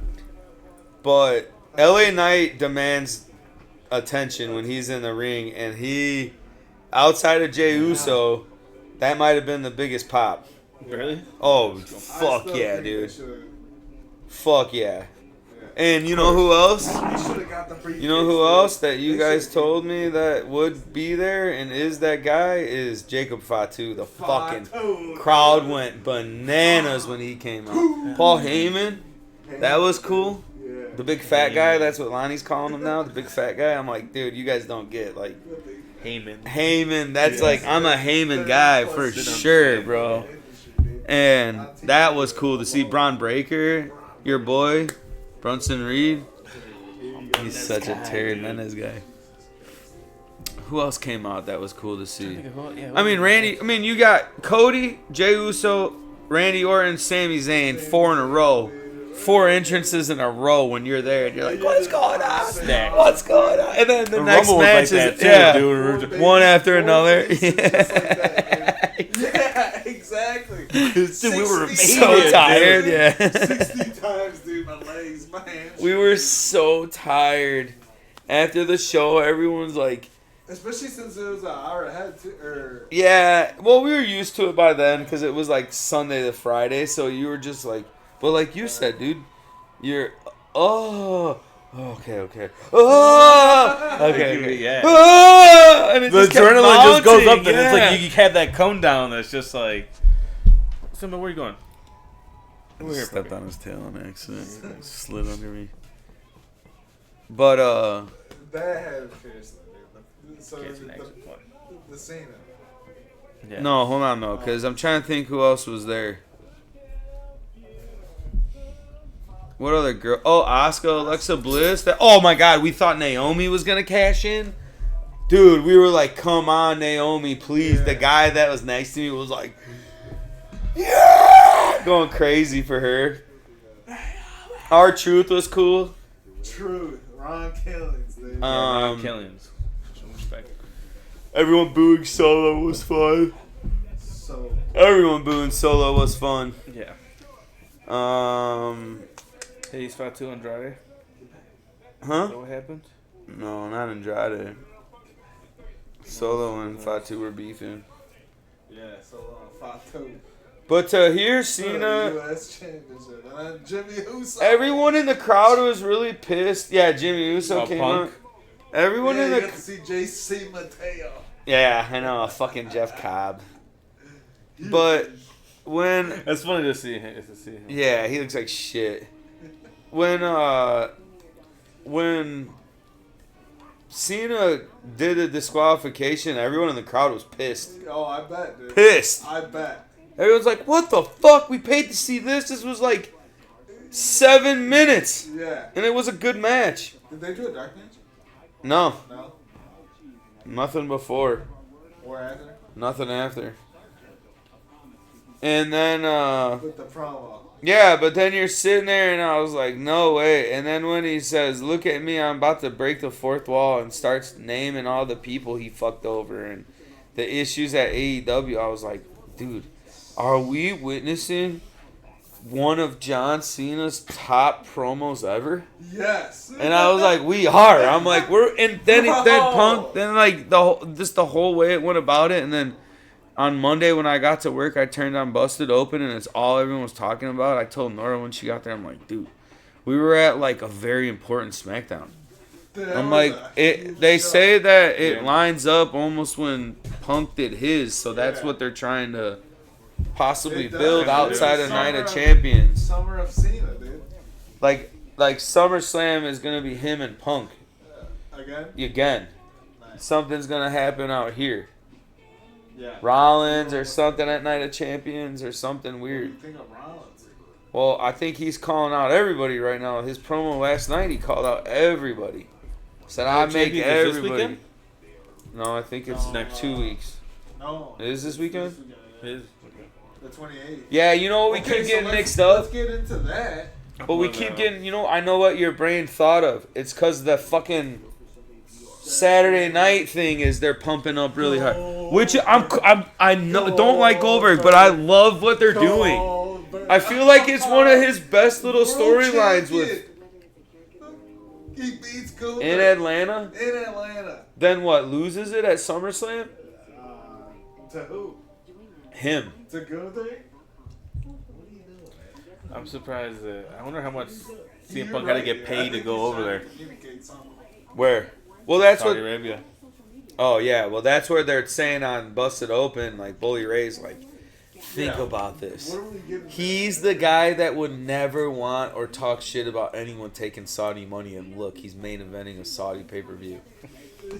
But LA Knight demands attention when he's in the ring. And he, outside of Jey Uso, that might have been the biggest pop. Really? Oh, I fuck still yeah, think they dude. should've- Fuck yeah. And you know who else? They should've got the briefcase, You know who dude. else that you They guys should've- told me that would be there and is that guy is Jacob Fatu. The fucking Fatu. crowd went bananas when he came out. Paul Heyman, that was cool. Yeah. The big fat guy, that's what Lonnie's calling him now. The big fat guy. I'm like, dude, you guys don't get like Heyman. That's like I'm a Heyman guy for sure, bro. And that was cool to see Braun Breaker, your boy, Brunson Reed. He's such a Terry Menez guy. Who else came out that was cool to see? I mean, Randy. I mean, you got Cody, Jey Uso, Randy Orton, Sami Zayn, 4 in a row. 4 entrances in a row when you're there, and you're like, what's going on? What's going on? And then the next Rumble was match like is that too, yeah, dude. one after another. Yeah, exactly. Dude, we were So tired, yeah. 60 times, dude, my legs, my hands. We were so tired. After the show, everyone's like, Especially since it was an hour ahead, too, or... yeah. Well, we were used to it by then because it was like Sunday to Friday. So you were just like, but like you said, dude, you're, okay. Okay. Yeah. And it The just kept adrenaline just goes up, mounting, and it's yeah. like you have that cone down. That's just like, Simba, where you going? I stepped on his tail on accident. It slid under me. But That had seriously, dude. So Okay, it's an exit one. the Cena. Yeah. no, hold on though, because I'm trying to think who else was there. What other girl? Oh, Asuka, Alexa Bliss. Oh my God, we thought Naomi was gonna cash in. Dude, we were like, come on, Naomi, please. Yeah. The guy that was next to me was like, yeah, going crazy for her. Our Truth was cool. Truth. Ron Killings, dude. Ron Killings. Some respect. Everyone booing Solo was fun. So... Everyone booing Solo was fun. Yeah. Huh? He's Fatu Andrade. Is that what happened? No, not Andrade. Solo and Fatu were beefing. Yeah, so Fatu. But to hear Cena, U.S. Championship. And then Jimmy Uso. everyone in the crowd was really pissed. Yeah, Jimmy Uso Oh, came Punk? out. Everyone Yeah, in you the got to see J.C. Mateo. yeah, I know, fucking Jeff Cobb. But when It's funny to see him. yeah, he looks like shit. When Cena did a disqualification, everyone in the crowd was pissed. Oh, I bet, dude. Pissed. I bet. Everyone's like, what the fuck? We paid to see this. This was like 7 minutes. Yeah. And it was a good match. Did they do a dark match? No. No. Nothing before. Or after? Nothing after. And then, With the promo. yeah, but then you're sitting there and I was like, no way. And then when he says, look at me, I'm about to break the fourth wall and starts naming all the people he fucked over and the issues at AEW, I was like, dude, are we witnessing one of John Cena's top promos ever? Yes. And I was like, we are. I'm like, and then Punk, then like the whole way it went about it, and then on Monday when I got to work, I turned on Busted Open, and it's all everyone was talking about. I told Nora when she got there, I'm like, dude, we were at like a very important SmackDown. I'm like, they say that it lines up almost when Punk did his, so that's what they're trying to possibly It does, build dude. outside of Summer Night of of- Champions. Summer of Cena, dude. Like SummerSlam is gonna be him and Again? again. Nice. Something's gonna happen out here. Yeah. Rollins or something at Night of Champions or something What do you weird. think of Rollins? Well, I think he's calling out everybody right now. His promo last night, he called out everybody. Said, I make Champions is this everybody. weekend? No, I think it's No, next 2 weeks. No. It is this weekend? Yeah. It is. The 28th. Yeah, you know what we Okay, keep so getting let's- mixed up? Let's get into that. But we keep getting, you know, I know what your brain thought of. It's because the fucking Saturday night thing is they're pumping up really hard. Which I know, don't like Goldberg, but I love what they're doing. I feel like it's one of his best little storylines with He beats Goldberg. in Atlanta. In Atlanta. Then what? Loses it at SummerSlam? To who? Him. To Goldberg? What are you doing, man? I'm surprised. I wonder how much CM You're Punk had to right, get yeah. I paid to think go he's over trying there. to communicate something. Where? Well, that's Saudi what. Arabia. Oh yeah. Well, that's where they're saying on Busted Open, like Bully Ray's like, think Yeah. about this. What are we getting? He's the guy that would never want or talk shit about anyone taking Saudi money, and look, he's main eventing a Saudi pay-per-view.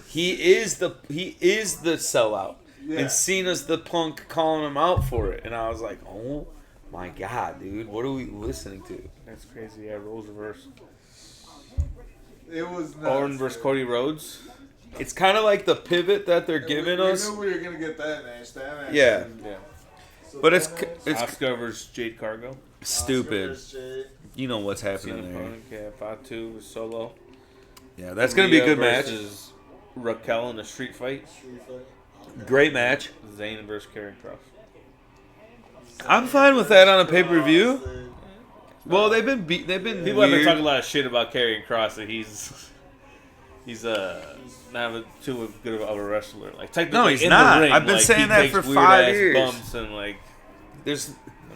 He is the sellout. Yeah. And Cena's the punk calling him out for it. And I was like, oh my god, dude, what are we listening to? That's crazy. Yeah, roles reverse. It was nuts. Orton versus man. Cody Rhodes. It's kind of like the pivot that they're And giving we us. knew we were gonna get that match. Yeah. Yeah. So But it's that match- Oscar versus Jade Cargo. stupid. Oscar versus You know what's happening CM there. Punk. Yeah, Fatu versus Solo. Yeah, that's going to be a Rhea good match. versus Raquel in a street fight. Street Fight. Great match. Zayn versus Karrion Kross. I'm fine with that on a pay-per-view. Honestly. Well, they've been People have been weird. talking a lot of shit about Karrion Kross, that he's not too good of a wrestler. Like technically, No, he's in not. The ring, I've been like, saying he that takes for weird 5 ass years. Bumps and like There's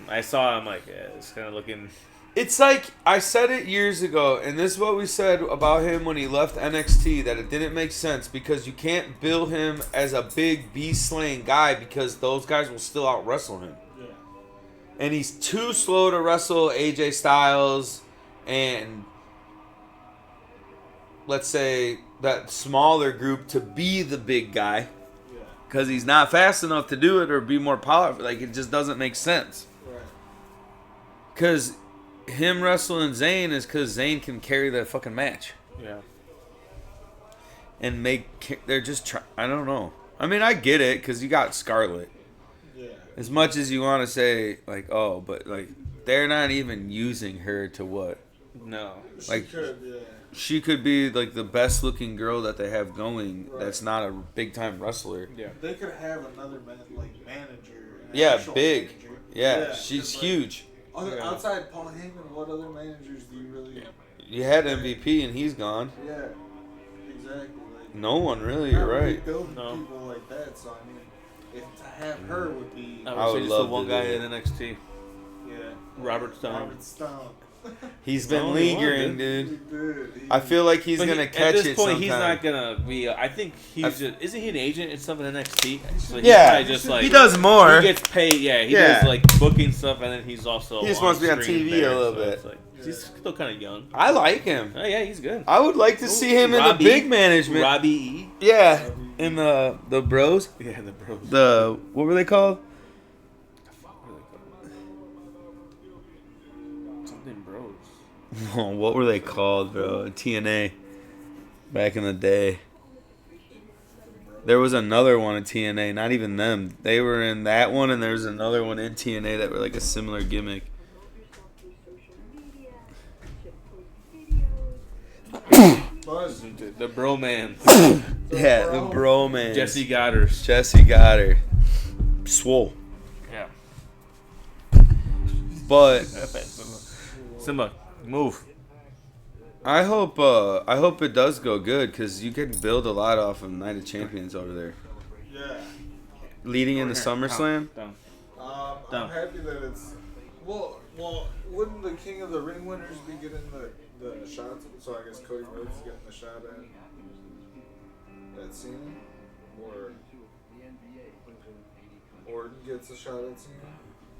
I saw him like it's kind of looking. It's like I said it years ago, and this is what we said about him when he left NXT, that it didn't make sense because you can't bill him as a big beast-slaying guy because those guys will still out-wrestle him. Yeah. And he's too slow to wrestle AJ Styles and, let's say, that smaller group to be the big guy Yeah. because he's not fast enough to do it or be more powerful. Like, it just doesn't make sense. Right. Because him wrestling Zayn is because Zayn can carry that fucking match. Yeah. And they're just I don't know. I mean, I get it because you got Scarlett. Yeah. As much as you want to say, like, oh, but, like, they're not even using her to what? No. Like, She could, yeah. She could be, like, the best looking girl that they have going Right. that's not a big time wrestler. Yeah. They could have another manager. An Yeah, actual big. manager. Yeah, she's just like, huge. Yeah. Outside Paul Heyman, what other managers do you really? You had MVP and he's gone. Yeah, exactly. Like, No one really, not you're really right. building No. people like that. So I mean, if to have her would be, I I would would say just love the one to guy do in it. NXT. yeah, Robert Stone. Robert Stone. He's been only one, lingering, dude. dude. Dude, I feel like he's But going to at catch this it point, sometime. he's not gonna be. I think he's I- just. Isn't he an agent in something in NXT? So he's Yeah, probably just like he does more. He gets paid. Yeah, he Yeah. does like booking stuff, and then he's also. He just wants to be on screen TV a there, little so bit. it's like, he's still kind of young. I like him. Oh yeah, he's good. I would like to see him in the Robbie- big management. Robbie E. Yeah, in the bros. Yeah, the bros. What were they called? Something bros. What were they called, bro? TNA. Back in the day. There was another one in TNA, not even them. They were in that one, and there was another one in TNA that were like a similar gimmick. Buzz. The bro man. Yeah, the bro man. Jesse Goddard. Jesse got her. Swole. Yeah. But Simba, move. I hope it does go good because you can build a lot off of Night of Champions over there. Yeah. Leading into SummerSlam. Down. I'm Done. happy that it's well. Wouldn't the King of the Ring winners be getting the shots? So I guess Cody Rhodes is getting the shot at Cena, or Orton gets a shot at Cena.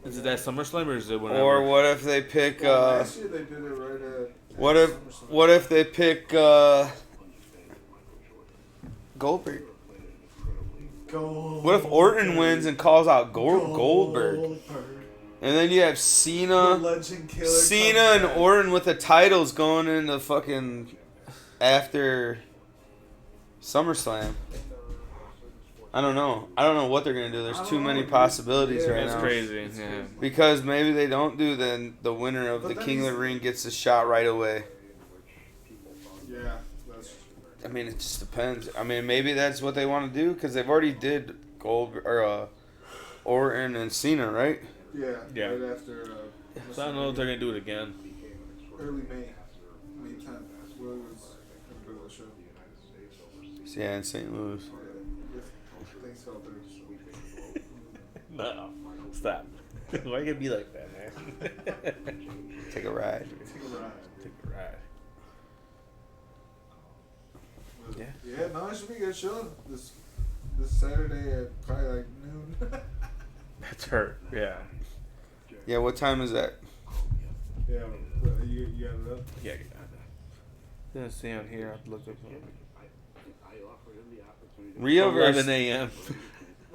Is it that SummerSlam or is it whenever? Or what if they pick? Well, last year they did it right at. What at if SummerSlam. what if they pick Goldberg? What if Orton wins and calls out Goldberg? And then you have Cena and Orton with the titles going into fucking after SummerSlam. I don't know. I don't know what they're gonna do. There's too many possibilities right That's now. crazy. Yeah. Because maybe they don't do, then the winner of the King of the Ring gets a shot right away. Yeah, that's. I mean, it just depends. I mean, maybe that's what they want to do because they've already did Orton and Cena, right? Yeah. Yeah. Right after. So I don't know if they're gonna do it again. Early May 10th. Where was in the middle of the show? Yeah, in St. Louis. Things fell through. No, stop. Why you gonna be like that, man? Take a ride. Take a ride. Take a ride. Yeah. Yeah, no, it should be a good show this Saturday at probably like noon. That's her. Yeah. Yeah, what time is that? Yeah, you got it up? Yeah. Didn't see on here. I've looked up. Rio 11 versus... a.m.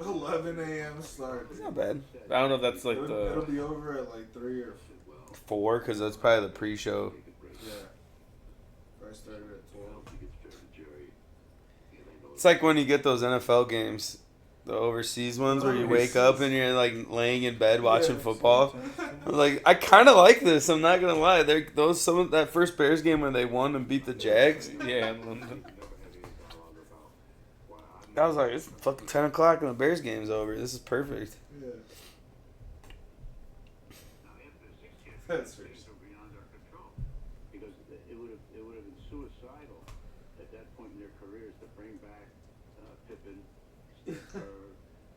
11 a.m. start. It's not bad. I don't know if that's like It'll the. be over at like 3 or 4, because that's probably the pre-show. yeah. I started at 12. It's like when you get those NFL games, the overseas ones where you wake up and you're like laying in bed watching football. I'm like, I kind of like this. I'm not gonna lie. That first Bears game when they won and beat the Jags. Yeah. I was like, it's fucking 10 o'clock and the Bears game's over. This is perfect. Yeah. That's fair. Because it would have been suicidal at that point in their careers to bring back Pippen, Stepper,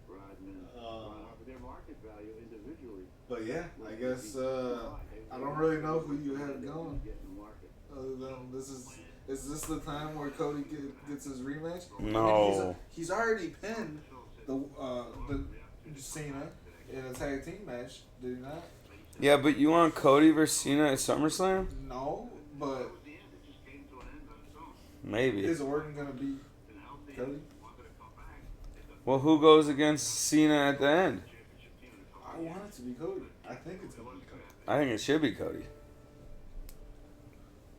Rodman, but their market value individually. But yeah, I guess I don't really know who you have going. Other than is this the time where Cody gets his rematch? No. I mean, he's already pinned the Cena in a tag team match. Did he not? Yeah, but you want Cody versus Cena at SummerSlam? No, but Maybe. is Orton gonna beat Cody? Well, who goes against Cena at the end? I want it to be Cody. I think it's gonna be Cody. I think it should be Cody.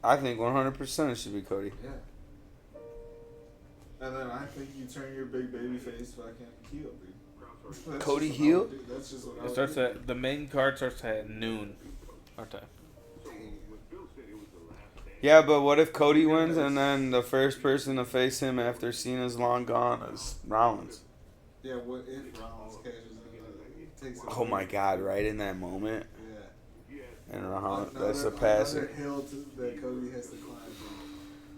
I think 100% it should be Cody. Yeah. And then I think you turn your big baby face fucking heel, dude. That's Cody just what I heel? would do. That's just what I It would starts do. at the main card starts at noon, our time. Yeah, but what if Cody wins and then the first person to face him after Cena's long gone is Rollins? Yeah, what if Rollins cashes in? Takes it Oh my God! Right in that moment, Yeah. and Rollins Another surpasses. hill that Cody has to climb.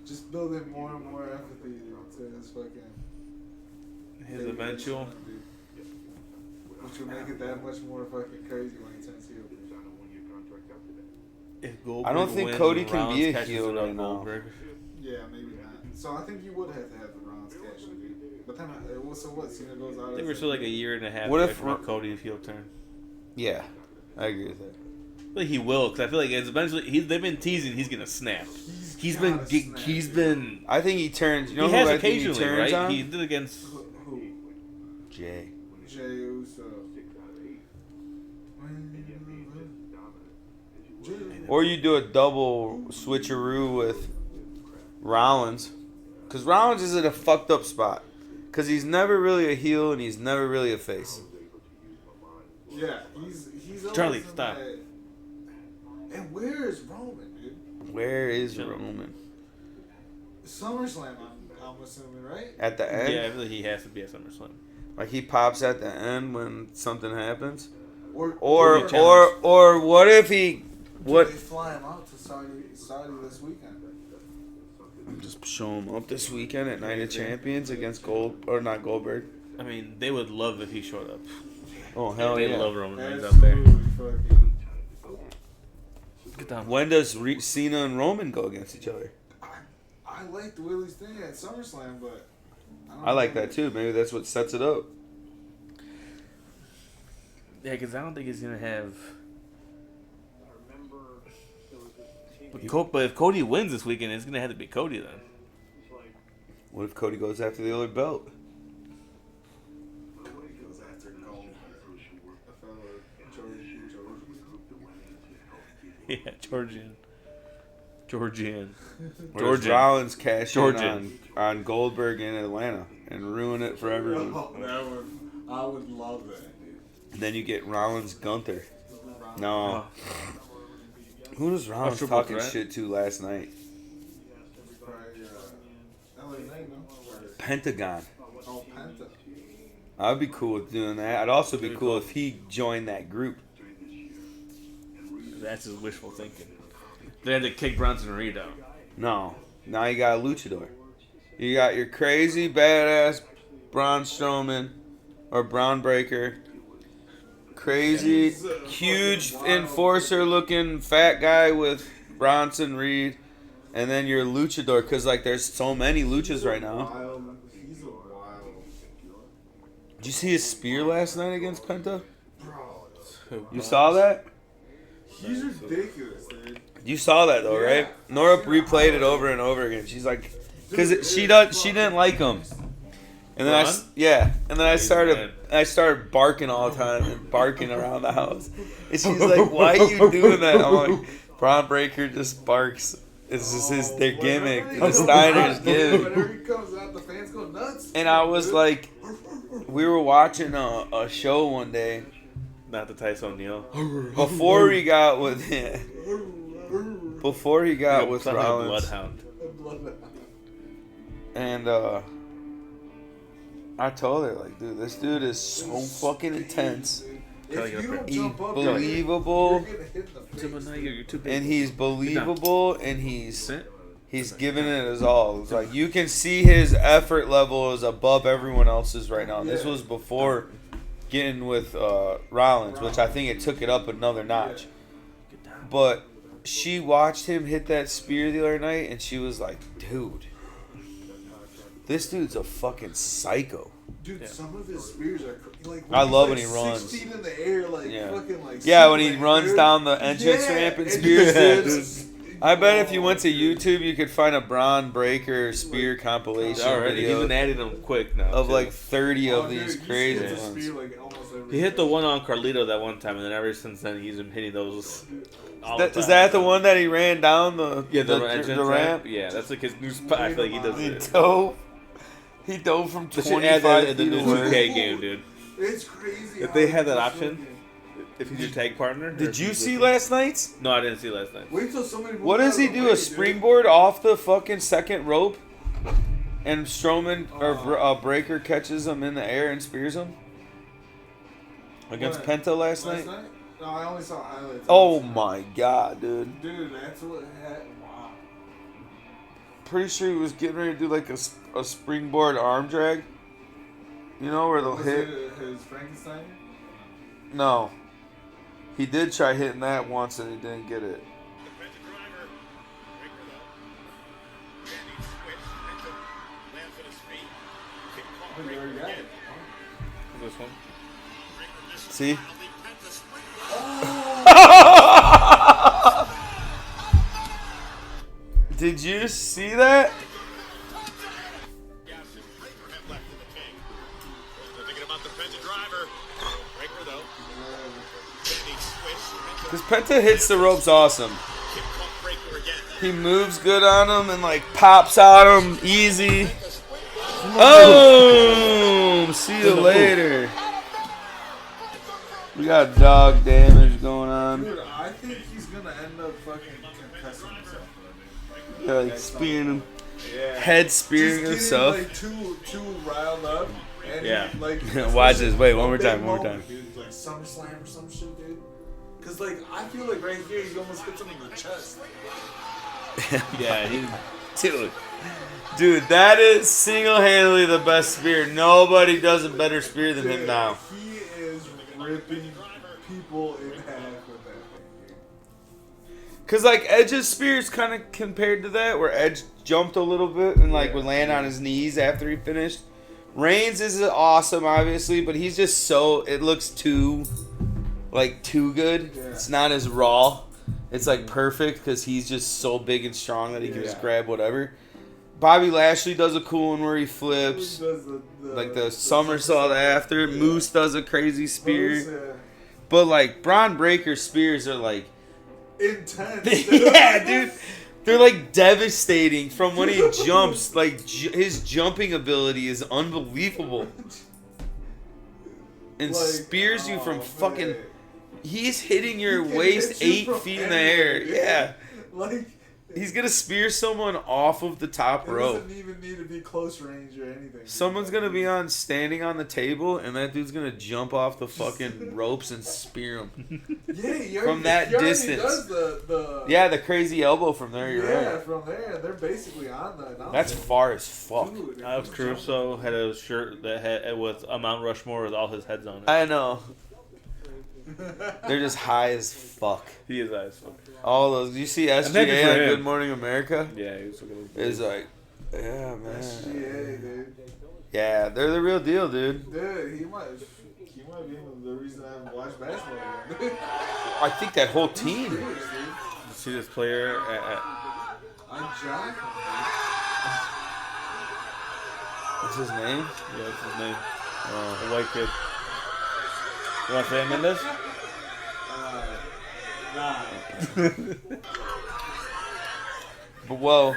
Just building more and more empathy to his fucking. His baby eventual. face, dude. Which would make it that much more fucking crazy when he turns heel. If Goldberg I don't think wins Cody and can Rollins be a catches heel it on right now. Goldberg. Yeah, maybe not. So I think you would have to have the Rollins cash in, dude. But then, so what? Cena goes out. I think as we're still like a year and a half What away if from Ro- Cody's heel turn. Yeah, I agree with that. I feel like he will, because I feel like it's eventually they've been teasing he's gonna snap. He's gotta snap, dude. I think he turns. You know he who has I think he occasionally, turns right? on? He did against. Who? Jay. Jey Uso. Or you do a double switcheroo with Rollins. Because Rollins is at a fucked up spot. Because he's never really a heel and he's never really a face. Yeah, he's Charlie, always in stop. that- And where is Roman, dude? Where is Roman? SummerSlam, I'm assuming, right? At the end? Yeah, I feel like he has to be at SummerSlam. Like he pops at the end when something happens? Or Or what if he... What? They fly him out to Saudi this weekend. Just show him up this weekend at Night of Champions against not Goldberg. I mean, they would love if he showed up. Oh, hell They yeah. love Roman Reigns out there. Absolutely fucking. Get down. When does Cena and Roman go against each other? I liked Willie's thing at SummerSlam, but I like that too. Maybe that's what sets it up. Yeah, because I don't think he's gonna have. But if Cody wins this weekend, it's gonna have to be Cody then. What if Cody goes after the other belt? Yeah, Georgian. Whereas Rollins cashed in on Goldberg in Atlanta and ruin it for everyone. I would love that, dude. Then you get Rollins Gunther. No. Who was Rollins Triple talking Threat? shit to last night? Probably, LA Knight, no? Pentagon. Oh, Penta. I'd be cool with doing that. I'd also be cool if he joined that group. That's his wishful thinking. They had to kick Bronson Reed out. No. Now you got a luchador. You got your crazy, badass Braun Strowman or Braun Breaker. Crazy, huge enforcer-looking fat guy with Bronson Reed. And then your luchador, because, like, there's so many luchas right now. He's a wild. Did you see his spear last night against Penta? Bro, You saw that? he's ridiculous, dude. You saw that though, right? Nora replayed it over and over again. She's like, because she didn't like him, and then and then I started barking all the time and barking around the house, and she's like, "Why are you doing that?" I'm like, "Braun Breaker just barks. It's just their gimmick, the Steiner's gimmick." Whenever he comes out, the fans go nuts. And I was like, we were watching a show one day Not the Tyson O'Neil. before he got with Rollins. Bloodhound. And I told her, like, dude, this dude is so fucking intense. If you don't He's jump up, believable, you're gonna hit in the face. You're too big. and he's believable, and he's giving it his all. It's like you can see his effort level is above everyone else's right now. This was before getting with Rollins, which I think it took it up another notch. But she watched him hit that spear the other night, and she was like, dude, this dude's a fucking psycho. Dude, some of his spears are like. I love when he's he like runs. 6 feet in the air, like Yeah. fucking like. Yeah, when he Superman, runs dude. down the entrance ramp and spears dudes. I bet if you went to YouTube, you could find a Braun Breaker spear compilation Already, he's video been adding them quick now. of too. like 30 Oh, of dude, these he crazy hits a ones. spear, like, almost every He hit the time. one on Carlito that one time, and then ever since then he's been hitting those. All Is the time. that the one that he ran down the the ramp? Yeah, that's like his new spot. I feel like he does He it. dove. He dove from They should add 25 that in the feet new away. 2K game, dude. It's crazy. If how they had that it's option, fucking- if he's your tag partner. or Did if you he's see with- last night's? No, I didn't see last night. Wait till somebody. What moves does he out of the do? way, A dude. springboard off the fucking second rope? And Strowman or Breaker catches him in the air and spears him? Against What? Penta last Last night? night? No, I only saw highlights. Oh my god, dude. Dude, that's what happened. Wow. Pretty sure he was getting ready to do like a springboard arm drag. You know where they'll Was hit? it his Frankenstein? No. He did try hitting that once and he didn't get it. I think he already got it. This one. See? Did you see that? Because Penta hits the ropes awesome. He moves good on him and like pops on him easy. Oh, see you later. We got dog damage going on. Dude, I think he's gonna end up fucking concussing himself. Yeah, like spearing him, Yeah. head spearing Just himself. Like too riled up. And Yeah. Like, Watch this. Wait, one more big time. One more moment, time. Dude, like SummerSlam or some shit, dude. Cause like I feel like right here he almost hits him in the chest. Yeah, he's. Dude, that is single-handedly the best spear. Nobody does a better spear than him Dude, now. He is ripping people in half with that thing, dude. Cause like Edge's spear is kind of compared to that, where Edge jumped a little bit and like would land on his knees after he finished. Reigns is awesome, obviously, but he's just so it looks too good. Yeah. It's not as raw. It's like perfect because he's just so big and strong that he can just grab whatever. Bobby Lashley does a cool one where he flips, Who does like the somersault after. Moose does a crazy spear. Moose, But like Braun Breaker spears are like, Intense. yeah, dude. They're like devastating from when he jumps. Like his jumping ability is unbelievable. And Like, spears you from fucking. man. He's hitting your He can waist hit you 8 from feet in the air. anywhere, Yeah. Like, He's gonna spear someone off of the top it rope. doesn't even need to be close range or anything. Someone's gonna be standing on the table, and that dude's gonna jump off the fucking ropes and spear him. Yeah, he from already, that he already distance. Does the Yeah, the crazy elbow from there. You're yeah, right. from there, they're basically on the announcer. That's far as fuck. Dude, if Alex you Caruso had a shirt that had with a Mount Rushmore with all his heads on it. I know. jump- They're just high as fuck. He is ice. All those. You see happy SGA for on him. Good Morning America? Yeah, he was looking. Is like, yeah, man. SGA, dude. Yeah, they're the real deal, dude. Dude, he might be the reason I haven't watched basketball again. I think that whole team. Seriously. You see this player at I'm Jack. What's his name? yeah, what's his name? The white kid. You want to say Mendes? Nah. But well,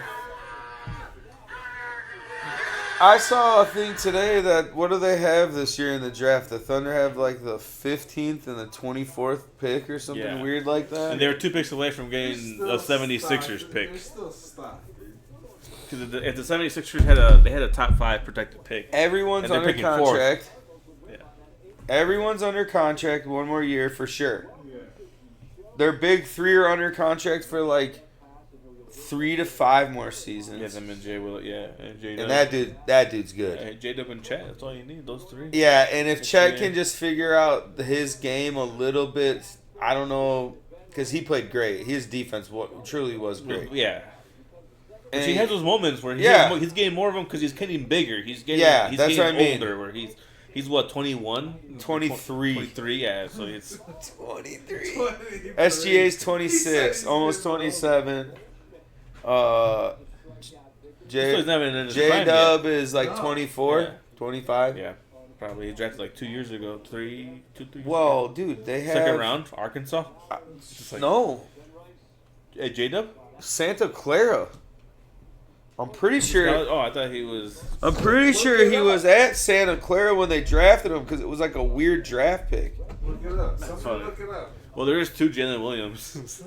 I saw a thing today that what do they have this year in the draft? The Thunder have like the 15th and the 24th pick or something Yeah. weird like that. And they were 2 picks away from They're getting still the 76ers stocked. pick. They're still stocked, dude. Because if the 76ers had a top 5 protected pick. Everyone's And they're under picking fourth. contract. Yeah. Everyone's under contract one more year for sure. Yeah. Their big 3 are under contract for like 3 to 5 more seasons. Yeah, them and Jay Will, yeah, and J And that dude's good. yeah, J Dub and Chat. That's all you need. Those 3. Yeah, and if Chet Yeah. can just figure out his game a little bit, I don't know, because he played great. His defense truly was great. Yeah. And he has those moments where Yeah. he's getting more of them because he's getting bigger. He's getting Yeah, that's what I mean. older. Where he's what 21, 23. 23. Yeah, so it's 23. 23. SGA's He 26, said almost he's getting 27. so he's not even in his prime yet. J-Dub is like No. 24, Yeah. 25. Yeah, probably he drafted like 2 years ago, 3 years Well, ago. dude, they have... Second round, Arkansas. Just like, No, Hey, J Dub. Santa Clara. I'm pretty sure... Oh, I thought he was. I'm pretty sure he was at Santa Clara when they drafted him because it was like a weird draft pick. Look it up. funny. Somebody look it up. Well, there is 2 Jalen Williams.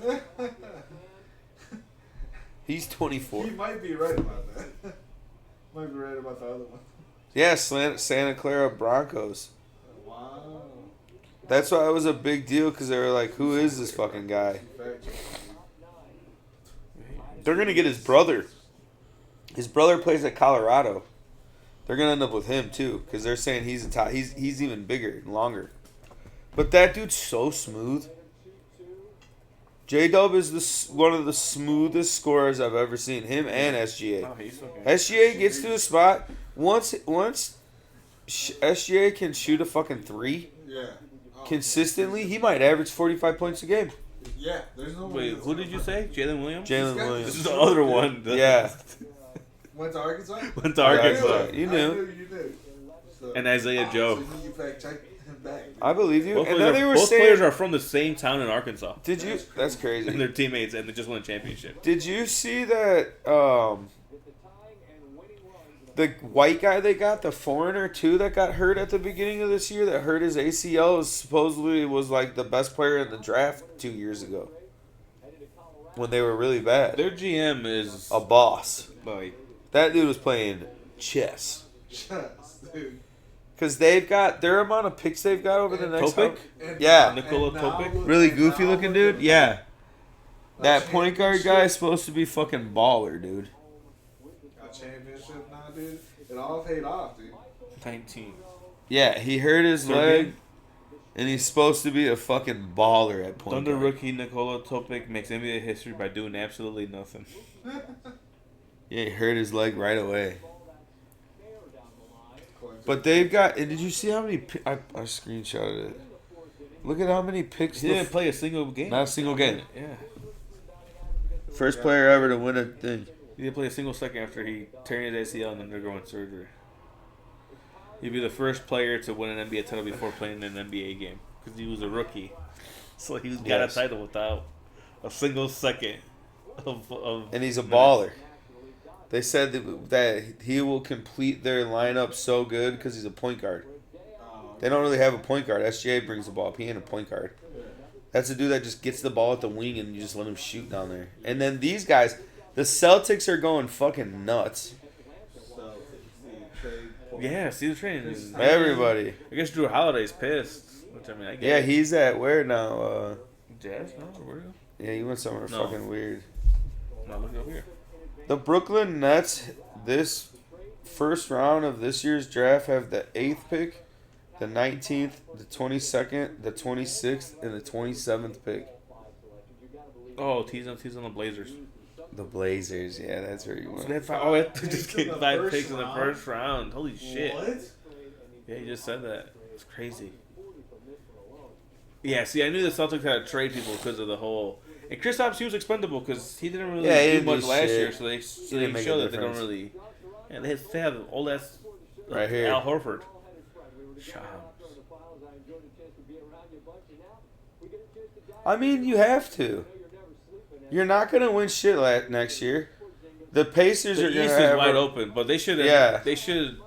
He's 24. He might be right about that. Might be right about the other one. Yeah, Santa Clara Broncos. Wow. That's why it was a big deal because they were like, who is this fucking guy? Fact check. They're going to get his brother. His brother plays at Colorado. They're going to end up with him too because they're saying he's a top. He's even bigger and longer. But that dude's so smooth. J-Dub is one of the smoothest scorers I've ever seen. Him and SGA. Oh, he's okay. SGA gets to a spot. Once SGA can shoot a fucking 3 Yeah. Oh, consistently, he might average 45 points a game. Yeah, there's no way. Wait, that's who gonna did you fuck- say? Jalen Williams. Jalen got- This Williams. is the other one. Yeah. Went to Arkansas? Went to Yeah, Arkansas. You I knew. knew you knew. So, And Isaiah Joe. So you fact check him back. I believe you. Both, And players then they are, were both saying, players are from the same town in Arkansas. did you? That's And crazy. they're teammates, and they just won a championship. Did you see that? The white guy they got, the foreigner too, that got hurt at the beginning of this year, that hurt his ACL, supposedly was like the best player in the draft 2 years ago when they were really bad. Their GM is A boss. like That dude was playing chess. Chess, dude. Because they've got their amount of picks they've got over the next. Topic? And- Yeah. Nikola and now Topic? look- Really and goofy now looking look dude? at Yeah. a That point guard guy championship. is supposed to be fucking baller, dude. A championship now, dude. It all paid off, dude. 19. Yeah, he hurt his Third leg, game? and he's supposed to be a fucking baller at point Thunder guard. rookie Nikola Topic makes NBA history by doing absolutely nothing. Yeah, he hurt his leg right away. But they've got. And did you see how many? I screenshotted it. Look at how many picks. He didn't play a single game. Not a single game. Yeah. First player ever to win a thing. He didn't play a single second after he tearing his ACL and undergoing surgery. He'd be the first player to win an NBA title before playing in an NBA game. because he was a rookie. So he got Yes. a title without a single second of And he's a baller. They said that he will complete their lineup so good because he's a point guard. They don't really have a point guard. SGA brings the ball up. He ain't a point guard. That's a dude that just gets the ball at the wing and you just let him shoot down there. And then these guys, the Celtics are going fucking nuts. Yeah, see the train. Everybody. I guess Drew Holiday's pissed. Which I mean, I get. Yeah, it. he's at where now? Jazz? No, where? Yeah, he went somewhere No. fucking weird. No, look over here. The Brooklyn Nets, this first round of this year's draft, have the 8th pick, the 19th, the 22nd, the 26th, and the 27th pick. Oh, he's on the Blazers. The Blazers, yeah, that's where you So went. they had five, oh, they just in gave the 5 first picks in the round? first round. Holy shit. What? Yeah, he just said that. It's crazy. Yeah, see, I knew the Celtics had to trade people because of the whole. And Kristaps, he was expendable because he didn't really Yeah, he do didn't much do last shit. year, so didn't they make show a that they don't difference. really. Yeah, they have old ass Right here. Al Horford. Shams. I mean, you have to. You're not going to win shit next year. The Pacers The are going East to is have wide open, but they should. Yeah. They should.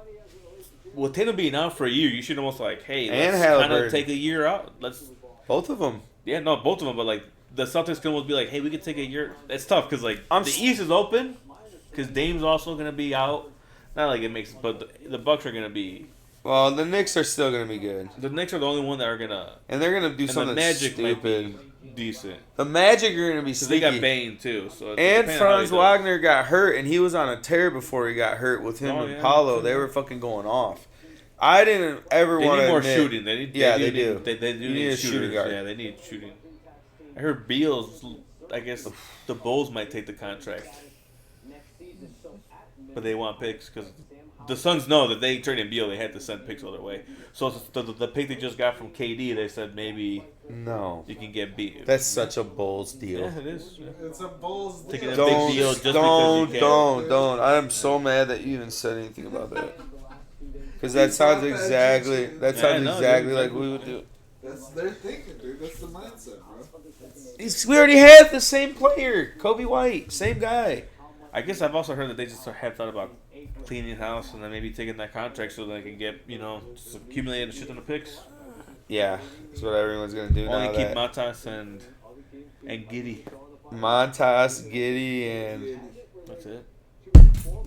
With Tatum being out for a year, you should almost like, hey, And let's kind Halliburton. of take a year out. Let's. both of them. Yeah, no, both of them, but like the Celtics can almost be like, hey, we could take a year. It's tough because like I'm the s- East is open because Dame's also gonna be out. Not like it makes, but the Bucks are gonna be. Well, the Knicks are still going to be good. The Knicks are the only one that are gonna. And they're going to do And the something Magic might stupid. be decent The Magic are going to be because they got sneaky. Bane too. So And it's depending on how he Franz does. Wagner got hurt, and he was on a tear before he got hurt with him Oh, and yeah. Paulo. They were fucking going off. I didn't ever They want need to more admit, shooting. They need. Yeah, they they do. do. Need, they do You need, need a shooters. shooting guard. Yeah, they need shooting. I heard Beal's. I guess the Bulls might take the contract, but they want picks because the Suns know that they traded Beal. They had to send picks all their way. So the pick they just got from KD, they said maybe No. you can get Beal. That's such a Bulls deal. Yeah, it is. Yeah. It's a Bulls Taking deal. a big Don't, deal just don't, because you can. don't. I'm so mad that you even said anything about that. Because that sounds exactly, that Yeah, sounds no, exactly dude, like exactly. we would do. That's their thinking, dude. That's the mindset, bro. We already had the same player, Kobe White, same guy. I guess I've also heard that they just have thought about cleaning house and then maybe taking that contract so they can get, just accumulate a shit ton of picks. Yeah, that's what everyone's gonna do Only now. keep That Matas and Giddy. Montas, Giddy, and That's it.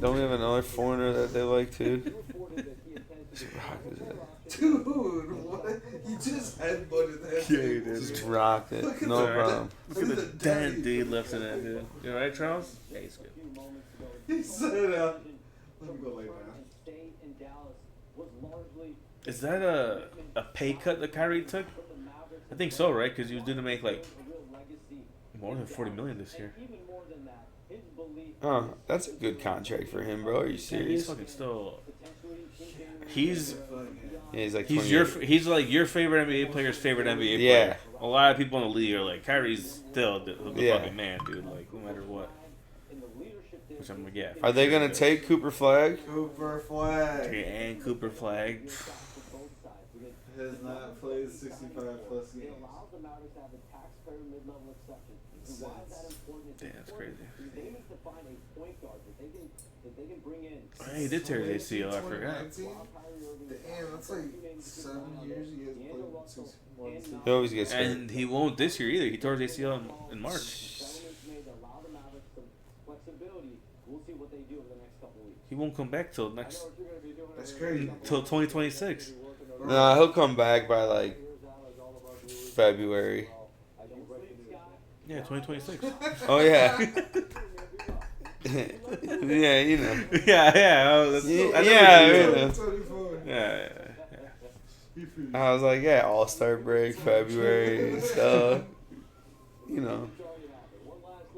don't we have another foreigner that they like too? Dude, what? You just headbutted that. dude. Just rocked it. Look at No that. problem. Look at the dent dude left in that dude. You alright, Charles? Yeah, he's good. He said, let me go lay down. Is that a pay cut that Kyrie took? I think so, right? Because he was due to make like more than $40 million this year. Oh, that's a good contract for him, bro. Are you He's serious? fucking still. He's Yeah, he's like he's like your favorite NBA player's favorite NBA Yeah. player. A lot of people in the league are like Kyrie's still the Yeah. fucking man, dude. Like no matter what. Which I'm like, yeah. Are they gonna take Cooper Flag? Cooper Flag And Cooper Flag? has not played 65 plus games. Damn, that's crazy. Hey, he did tear his ACL. I forgot. 2019? Damn, that's like 7 years he has played more than 60. He always gets hurt. And he won't this year either. He tore his ACL in March. He won't come back till next That's crazy. till 2026. Nah, he'll come back by like February. Yeah, 2026. Oh yeah. Yeah, you know. yeah. Oh, that's, Yeah, I know yeah, what you I mean. know. 24. Yeah. I was like, yeah, All-Star break, February, stuff. You know.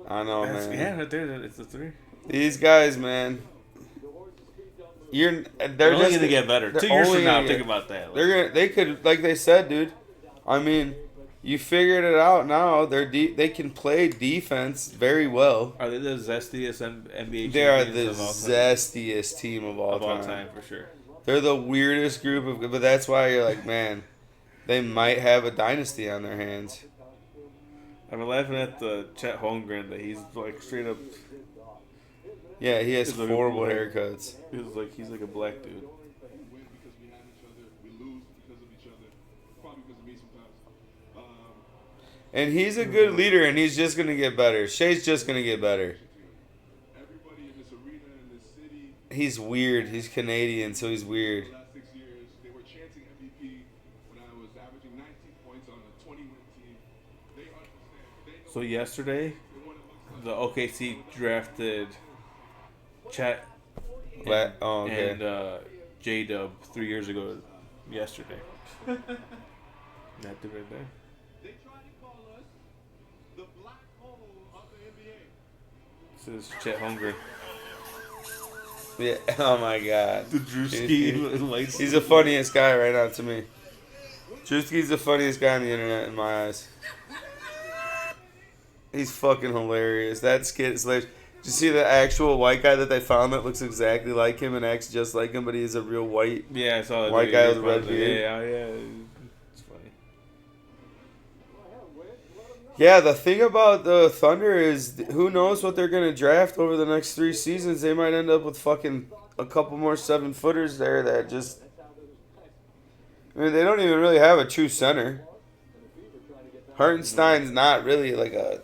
I know, That's, man. yeah, right there. It's the 3. These guys, man. They're They're only just gonna get better. they're 2 years only from now, gonna think get- about that. Like, They could, like they said, dude. I mean, you figured it out now. They can play defense very well. are they the zestiest NBA They are champions the of all time? zestiest team of all Of all time. time, for sure. They're the weirdest group of, but that's why you're like, man, they might have a dynasty on their hands. I've been laughing at the Chet Holmgren that he's like straight up. Yeah, he has He's like horrible a- haircuts. He's like a black dude. We win because we have each other. We lose because of each other. Probably because of me sometimes. And he's a good leader, and he's just going to get better. Shea's just going to get better. Everybody in this arena, in this city, He's weird. He's Canadian, so he's weird. the last 6 years, they were chanting MVP when I was averaging 19 points on a 20-win team. They understand. They know So yesterday, what it looks like. the OKC drafted Chet Okay. and J-Dub 3 years ago yesterday. That dude right there. They try to call us the black hole of the NBA. This is Chet Holmgren. Yeah. Oh my God. The Drewski lights. He's the funniest guy right now to me. Drewski's the funniest guy on the internet in my eyes. He's fucking hilarious. That skit is hilarious. Did you see the actual white guy that they found that looks exactly like him and acts just like him, but he is a real white? Yeah, I saw that. White video. guy with a red beard. Yeah. It's funny. Yeah, the thing about the Thunder is who knows what they're going to draft over the next 3 seasons. They might end up with fucking a couple more 7-footers there that just... I mean, they don't even really have a true center. Hartenstein's not really like a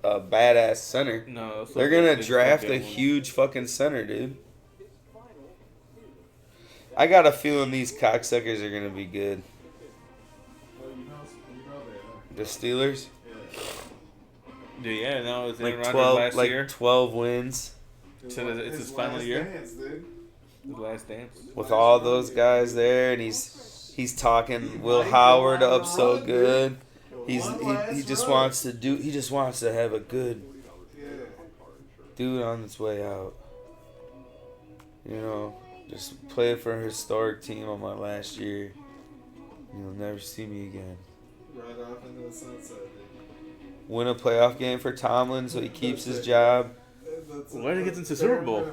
badass center. No, They're going to draft a huge fucking center, dude. I got a feeling these cocksuckers are going to be good. Well, you know they are. The Steelers? Yeah, no, it's Aaron Like Rodgers 12, last year. 12 wins. So it's his final year? Dance, dude. His last dance. With all those guys there, and he's talking Will Howard up so good. He just wants to have a good Yeah. dude on its way out. You know, just play for a historic team on my last year. You'll never see me again. Right off into the sunset, dude. Win a playoff game for Tomlin so he keeps his job. Why did he get into Super Bowl?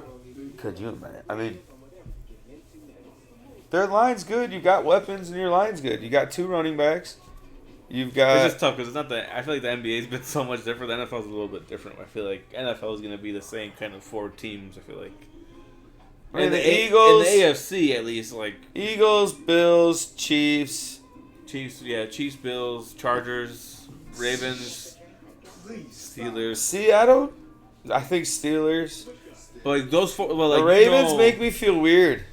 Could you imagine? I mean, their line's good. You got weapons, and your line's good. You got 2 running backs. You've It's got just tough because it's not that. I feel like the NBA's been so much different. The NFL's a little bit different. I feel like NFL is going to be the same kind of 4 teams. I feel like. I mean, In the Eagles, in the AFC at least, like Eagles, Bills, Chiefs. Chiefs, Bills, Chargers, Ravens, Please stop. Steelers. See, I think Steelers. But like those 4, well, like The Ravens you know, make me feel weird.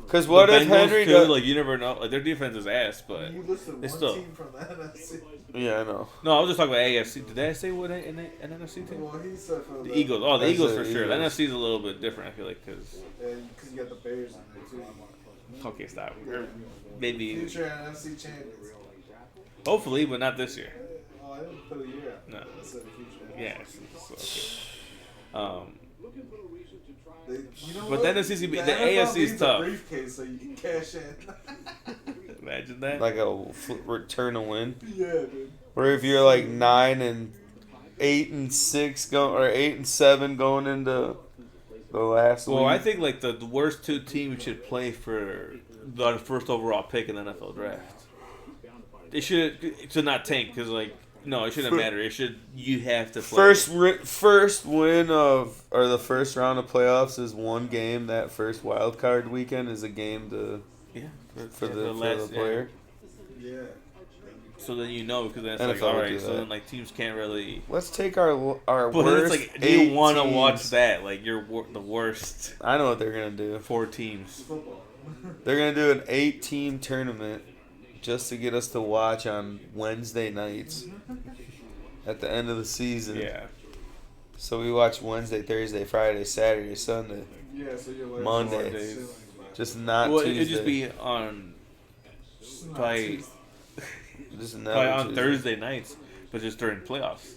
Because the what if Bengals Henry too, does? like you never know. Like their defense is ass, but You listed they one still. team from the NFC. Yeah, I know. No, I was just talking about AFC. Did I say what an NFC team? Well, he said for The Eagles. Oh, the That's Eagles the for sure. The Eagles. NFC is a little bit different. I feel like because Because you got the Bears in there, too. okay, stop. Or maybe Future NFC champions. hopefully, but not this year. Oh, I didn't put a year out. No. I said future. Yeah. So, okay. They, you know But what? then the AFC NFL is needs a tough. briefcase so you can cash in. Imagine that. Like a return to win. Yeah, dude. Where if you're like 9-8-6 or 8-7 going into the last Well, week. I think like the worst 2 teams should play for the first overall pick in the NFL draft. They should not tank because like no, it shouldn't matter. It should you have to play. First win of or the first round of playoffs is one game. That first wild card weekend is a game to for the player. Yeah. So then you know because then it's NFL like all would right. do So that. then like teams can't really. Let's take our But then worst. it's like, do you want to 8 watch teams. that? Like you're the worst I know what they're gonna do. 4 teams. Football. They're gonna do an 8-team tournament just to get us to watch on Wednesday nights at the end of the season. Yeah. So we watch Wednesday, Thursday, Friday, Saturday, Sunday. Yeah, so you're like Monday. chilling, Just not Well, Tuesday. it'd just be on but- probably, Just probably never on Tuesday. Thursday nights, but just during playoffs.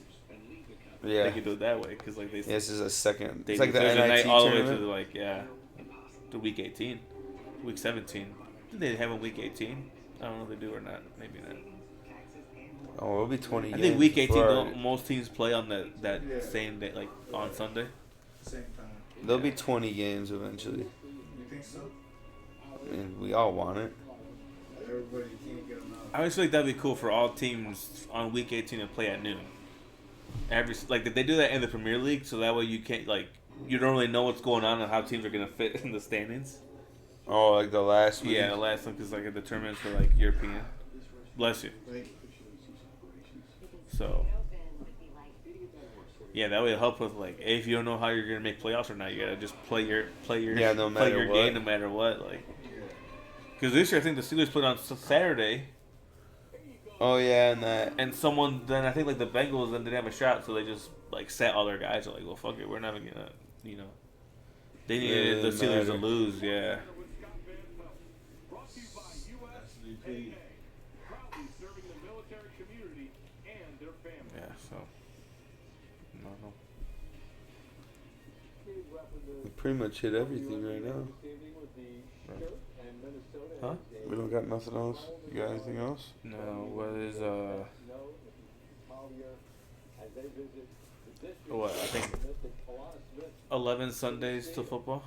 Yeah. They could do it that way because like they. Yeah, this is a second. They It's do like the Thursday NIT night all the way tournament. to like the week 18, week 17. Did they have a week 18? I don't know if they do or not. Maybe not. Oh, it'll be 20 I games. think week 18 before don't, most teams play on that Yeah. same day, like on Sunday. Same time. There'll be 20 games eventually. You think so? And we all want it. Everybody can't get enough. I always feel like that'd be cool for all teams on week 18 to play at noon. They do that in the Premier League, so that way you can't you don't really know what's going on and how teams are gonna fit in the standings. Oh, like the last week. Yeah, the last one because it determines for European. Bless you. So. Yeah, that would help with if you don't know how you're gonna make playoffs or not, you gotta just play your no matter what. game no matter what. Because this year I think the Steelers played on Saturday. Oh yeah, and that. And someone then I think the Bengals then didn't have a shot, so they just sat all their guys. They're well, fuck it, we're not even gonna, They needed the Steelers to lose, yeah. Yeah, so. No. We pretty much hit everything right now. Huh? We don't got nothing else. You got anything else? No, what is, what, I think 11 Sundays to football?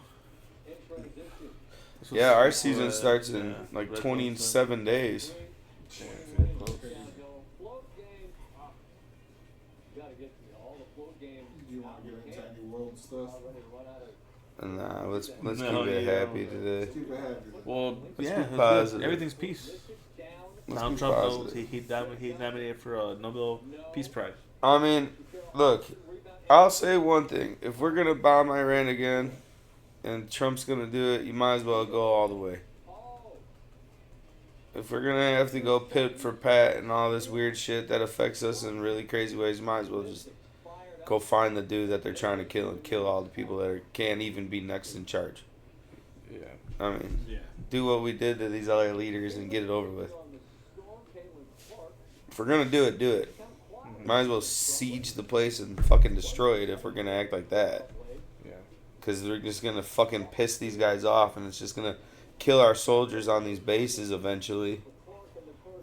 Yeah, our season starts in 27 days. Do you want to get into any world stuff? Nah, let's keep it happy today. Let's keep it happy. Well, Let's yeah, be it's positive. good. Everything's peace. Let's Donald be Trump positive. he nominated for a Nobel Peace Prize. I mean, look, I'll say one thing. If we're going to bomb Iran again and Trump's going to do it, you might as well go all the way. If we're going to have to go pit for pat and all this weird shit that affects us in really crazy ways, you might as well just go find the dude that they're trying to kill and kill all the people that can't even be next in charge. Yeah. I mean, do what we did to these other leaders and get it over with. If we're going to do it, do it. Might as well siege the place and fucking destroy it if we're going to act like that. Yeah. Because they're just going to fucking piss these guys off and it's just going to kill our soldiers on these bases eventually.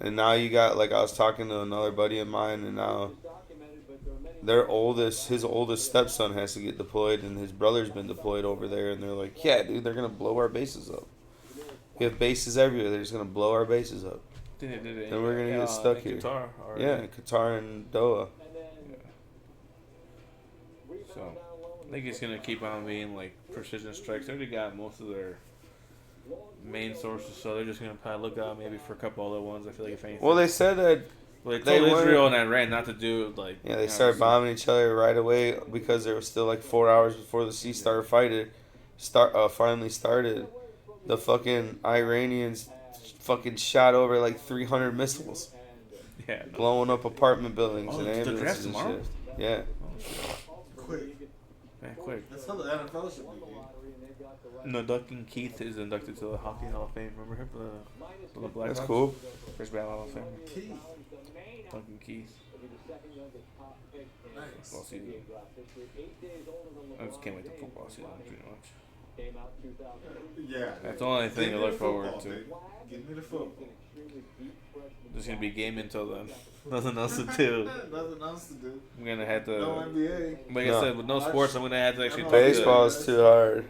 And now you got, I was talking to another buddy of mine and now his oldest stepson has to get deployed and his brother's been deployed over there and they're like, yeah, dude, they're going to blow our bases up. We have bases everywhere. They're just going to blow our bases up. And we're going to get stuck here. Qatar, yeah, Qatar and Doha. Yeah. So, I think it's going to keep on being precision strikes. They already got most of their main sources, so they're just going to probably look out maybe for a couple other ones. I feel like if anything. Well, they said that they they told Israel weren't- and Iran not to do yeah, they started bombing each other right away because there was still 4 hours before the ceasefire finally started. The fucking Iranians fucking shot over 300 missiles, Yeah. blowing up apartment buildings Oh, and the ambulances draft's and tomorrow? shit. Yeah. Quick. Man, quick. That's how the NFL should be. No, Duncan Keith is inducted to the Hockey Hall of Fame. Remember him? The Black That's Hawks? cool. First ballot Hall of Fame. Keith. Duncan Keith. Nice. Football season. I just can't wait to football season pretty much. Yeah. That's the only thing Give I me look the forward football, to. dude. Give me the football. There's gonna be game until then. Nothing else to do. Nothing else to do. I'm gonna have to. No NBA. Like I No. said, with no sports, I'm gonna have to actually. Baseball is too hard.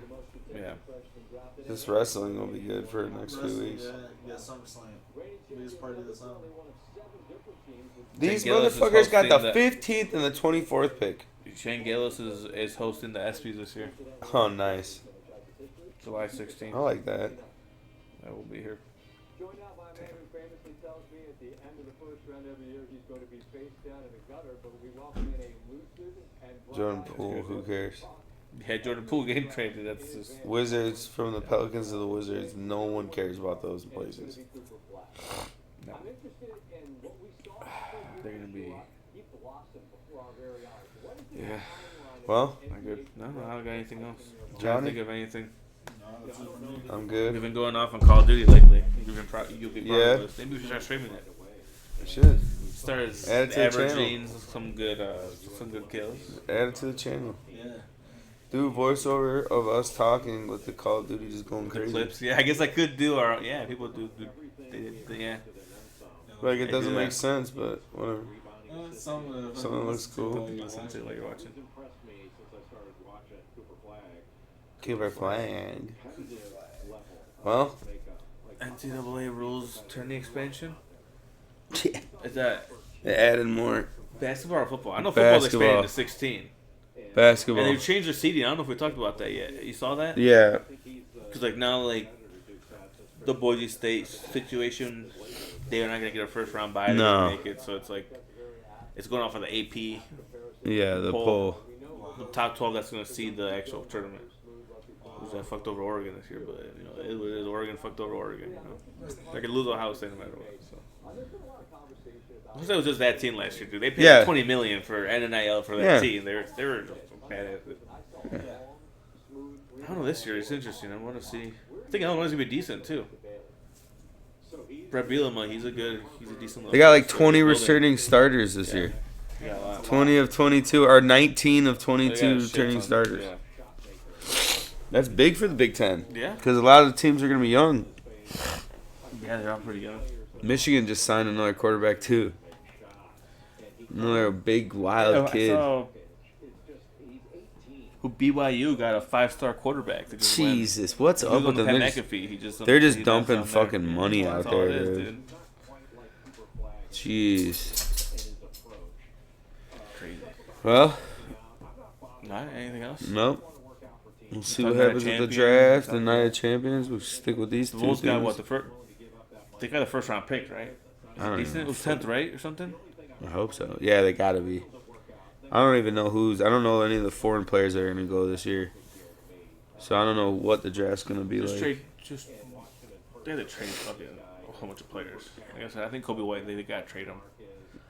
Yeah. This wrestling will be good for the next few weeks. Yeah, SummerSlam. Biggest party of the summer. These Shane Gillis is motherfuckers got the hosting 15th and the 24th pick. Shane Gillis is hosting the ESPYs this year, Oh, nice. July 16th. I like that. I will be here. Jordan Poole, who cares? Yeah, Jordan Poole getting traded. That's just. Wizards, from the Pelicans to the Wizards, no one cares about those places. No. They're gonna be. Yeah. Well, Not good. No, I don't got anything else. I'm trying to Johnny? think of anything. No, that's it for me. I'm We've good. been going off on Call of Duty lately. You'll be proud Yeah. of this. Maybe we should start streaming it. Should. Start Add it to the averaging some good kills. Add it to the channel. Yeah. Do a voiceover of us talking with the Call of Duty just going The crazy. clips. Yeah, I guess I could do our. Yeah, people do. Yeah. Like, it I doesn't do make that. sense, but whatever. Something Something looks cool. Listen to it while you're watching. Keep our flag. Well, NCAA rules tourney expansion. Yeah. Is that They added more basketball or football? I know football's expanded Basketball. to 16. basketball. And they've changed their seating. I don't know if we talked about that yet. You saw that? Yeah. Because like now, like the Boise State situation, they're not gonna get a first round bye to No. make it. So it's like it's going off of the AP Yeah, the poll. the top 12 that's gonna see the actual tournament. Which I fucked over Oregon this year, but you know it is Oregon fucked over Oregon. You know, they could lose Ohio State no matter what. So. I wish it was just that team last year, dude. They paid Yeah. $20 million for NIL for that Yeah. team. They were just bad at it. I don't know. This year it's interesting. I want to see. I think Illinois is gonna be decent too. Brett Bielema, he's a decent. They got like 20 building. returning starters this year. Yeah, a lot. 20 of 22, or 19 of They 22 got a shit returning ton. starters. Yeah. That's big for the Big Ten. Yeah. Because a lot of the teams are going to be young. Yeah, they're all pretty young. Michigan just signed another quarterback, too. Another big, wild kid. Who BYU got a 5-star quarterback. That just went- Jesus, what's he up was with on them? Pat They're just, McAfee. they're just he dumping does down fucking there. money That's out all there, it is, dude. Jeez. Crazy. Well, Not anything else. nope. We'll see Talking what about happens with the champions, draft. The talking Night about- of Champions. We'll stick with these The two Wolves got things. what the first? They got a first round pick, right? I don't Decent. know. It was 10th, right, or something. I hope so. Yeah, they gotta be. I don't even know who's. I don't know any of the foreign players that are gonna go this year. So I don't know what the draft's gonna be Just like. trade. Just they had to trade fucking a whole bunch of players. Like I said, I think Kobe White. They got to trade him.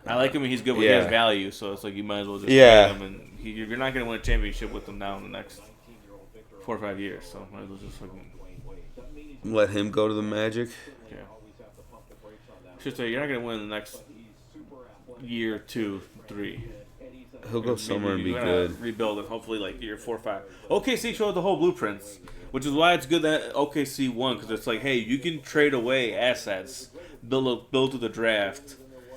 I like him and he's good. He Yeah. has value, so it's like you might as well just Yeah. trade him. And you're not going to win a championship with him now in the next 4 or 5 years. So might as well just fucking Let him go to the Magic. yeah. Should say you're not going to win the next year, 2, 3. He'll go somewhere and be You're gonna good. Rebuild and hopefully like year 4 or 5. OKC showed the whole blueprints, which is why it's good that OKC won because it's like, hey, you can trade away assets, build to the draft,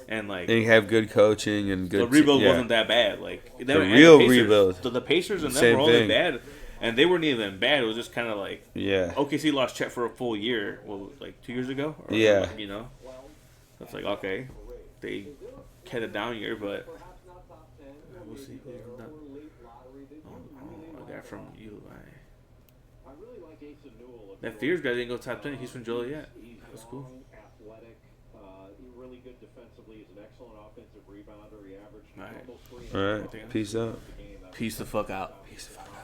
and like And you have good coaching and good. the rebuild yeah. wasn't that bad. Like The real rebuild. The Pacers and them Same were only thing. bad, and they weren't even bad. It was just kind of like Yeah. OKC lost Chet for a full year. Well, like 2 years ago. Or, Yeah. you know, it's like okay, they had a down year, but we'll see. A guy from UI. That Fears guy didn't go top 10. He's from Joliet. That's cool. Athletic, really good defensively. He's an excellent offensive rebounder. He averaged All right. almost 3 All right. Peace out. Peace the fuck out. Peace the fuck out.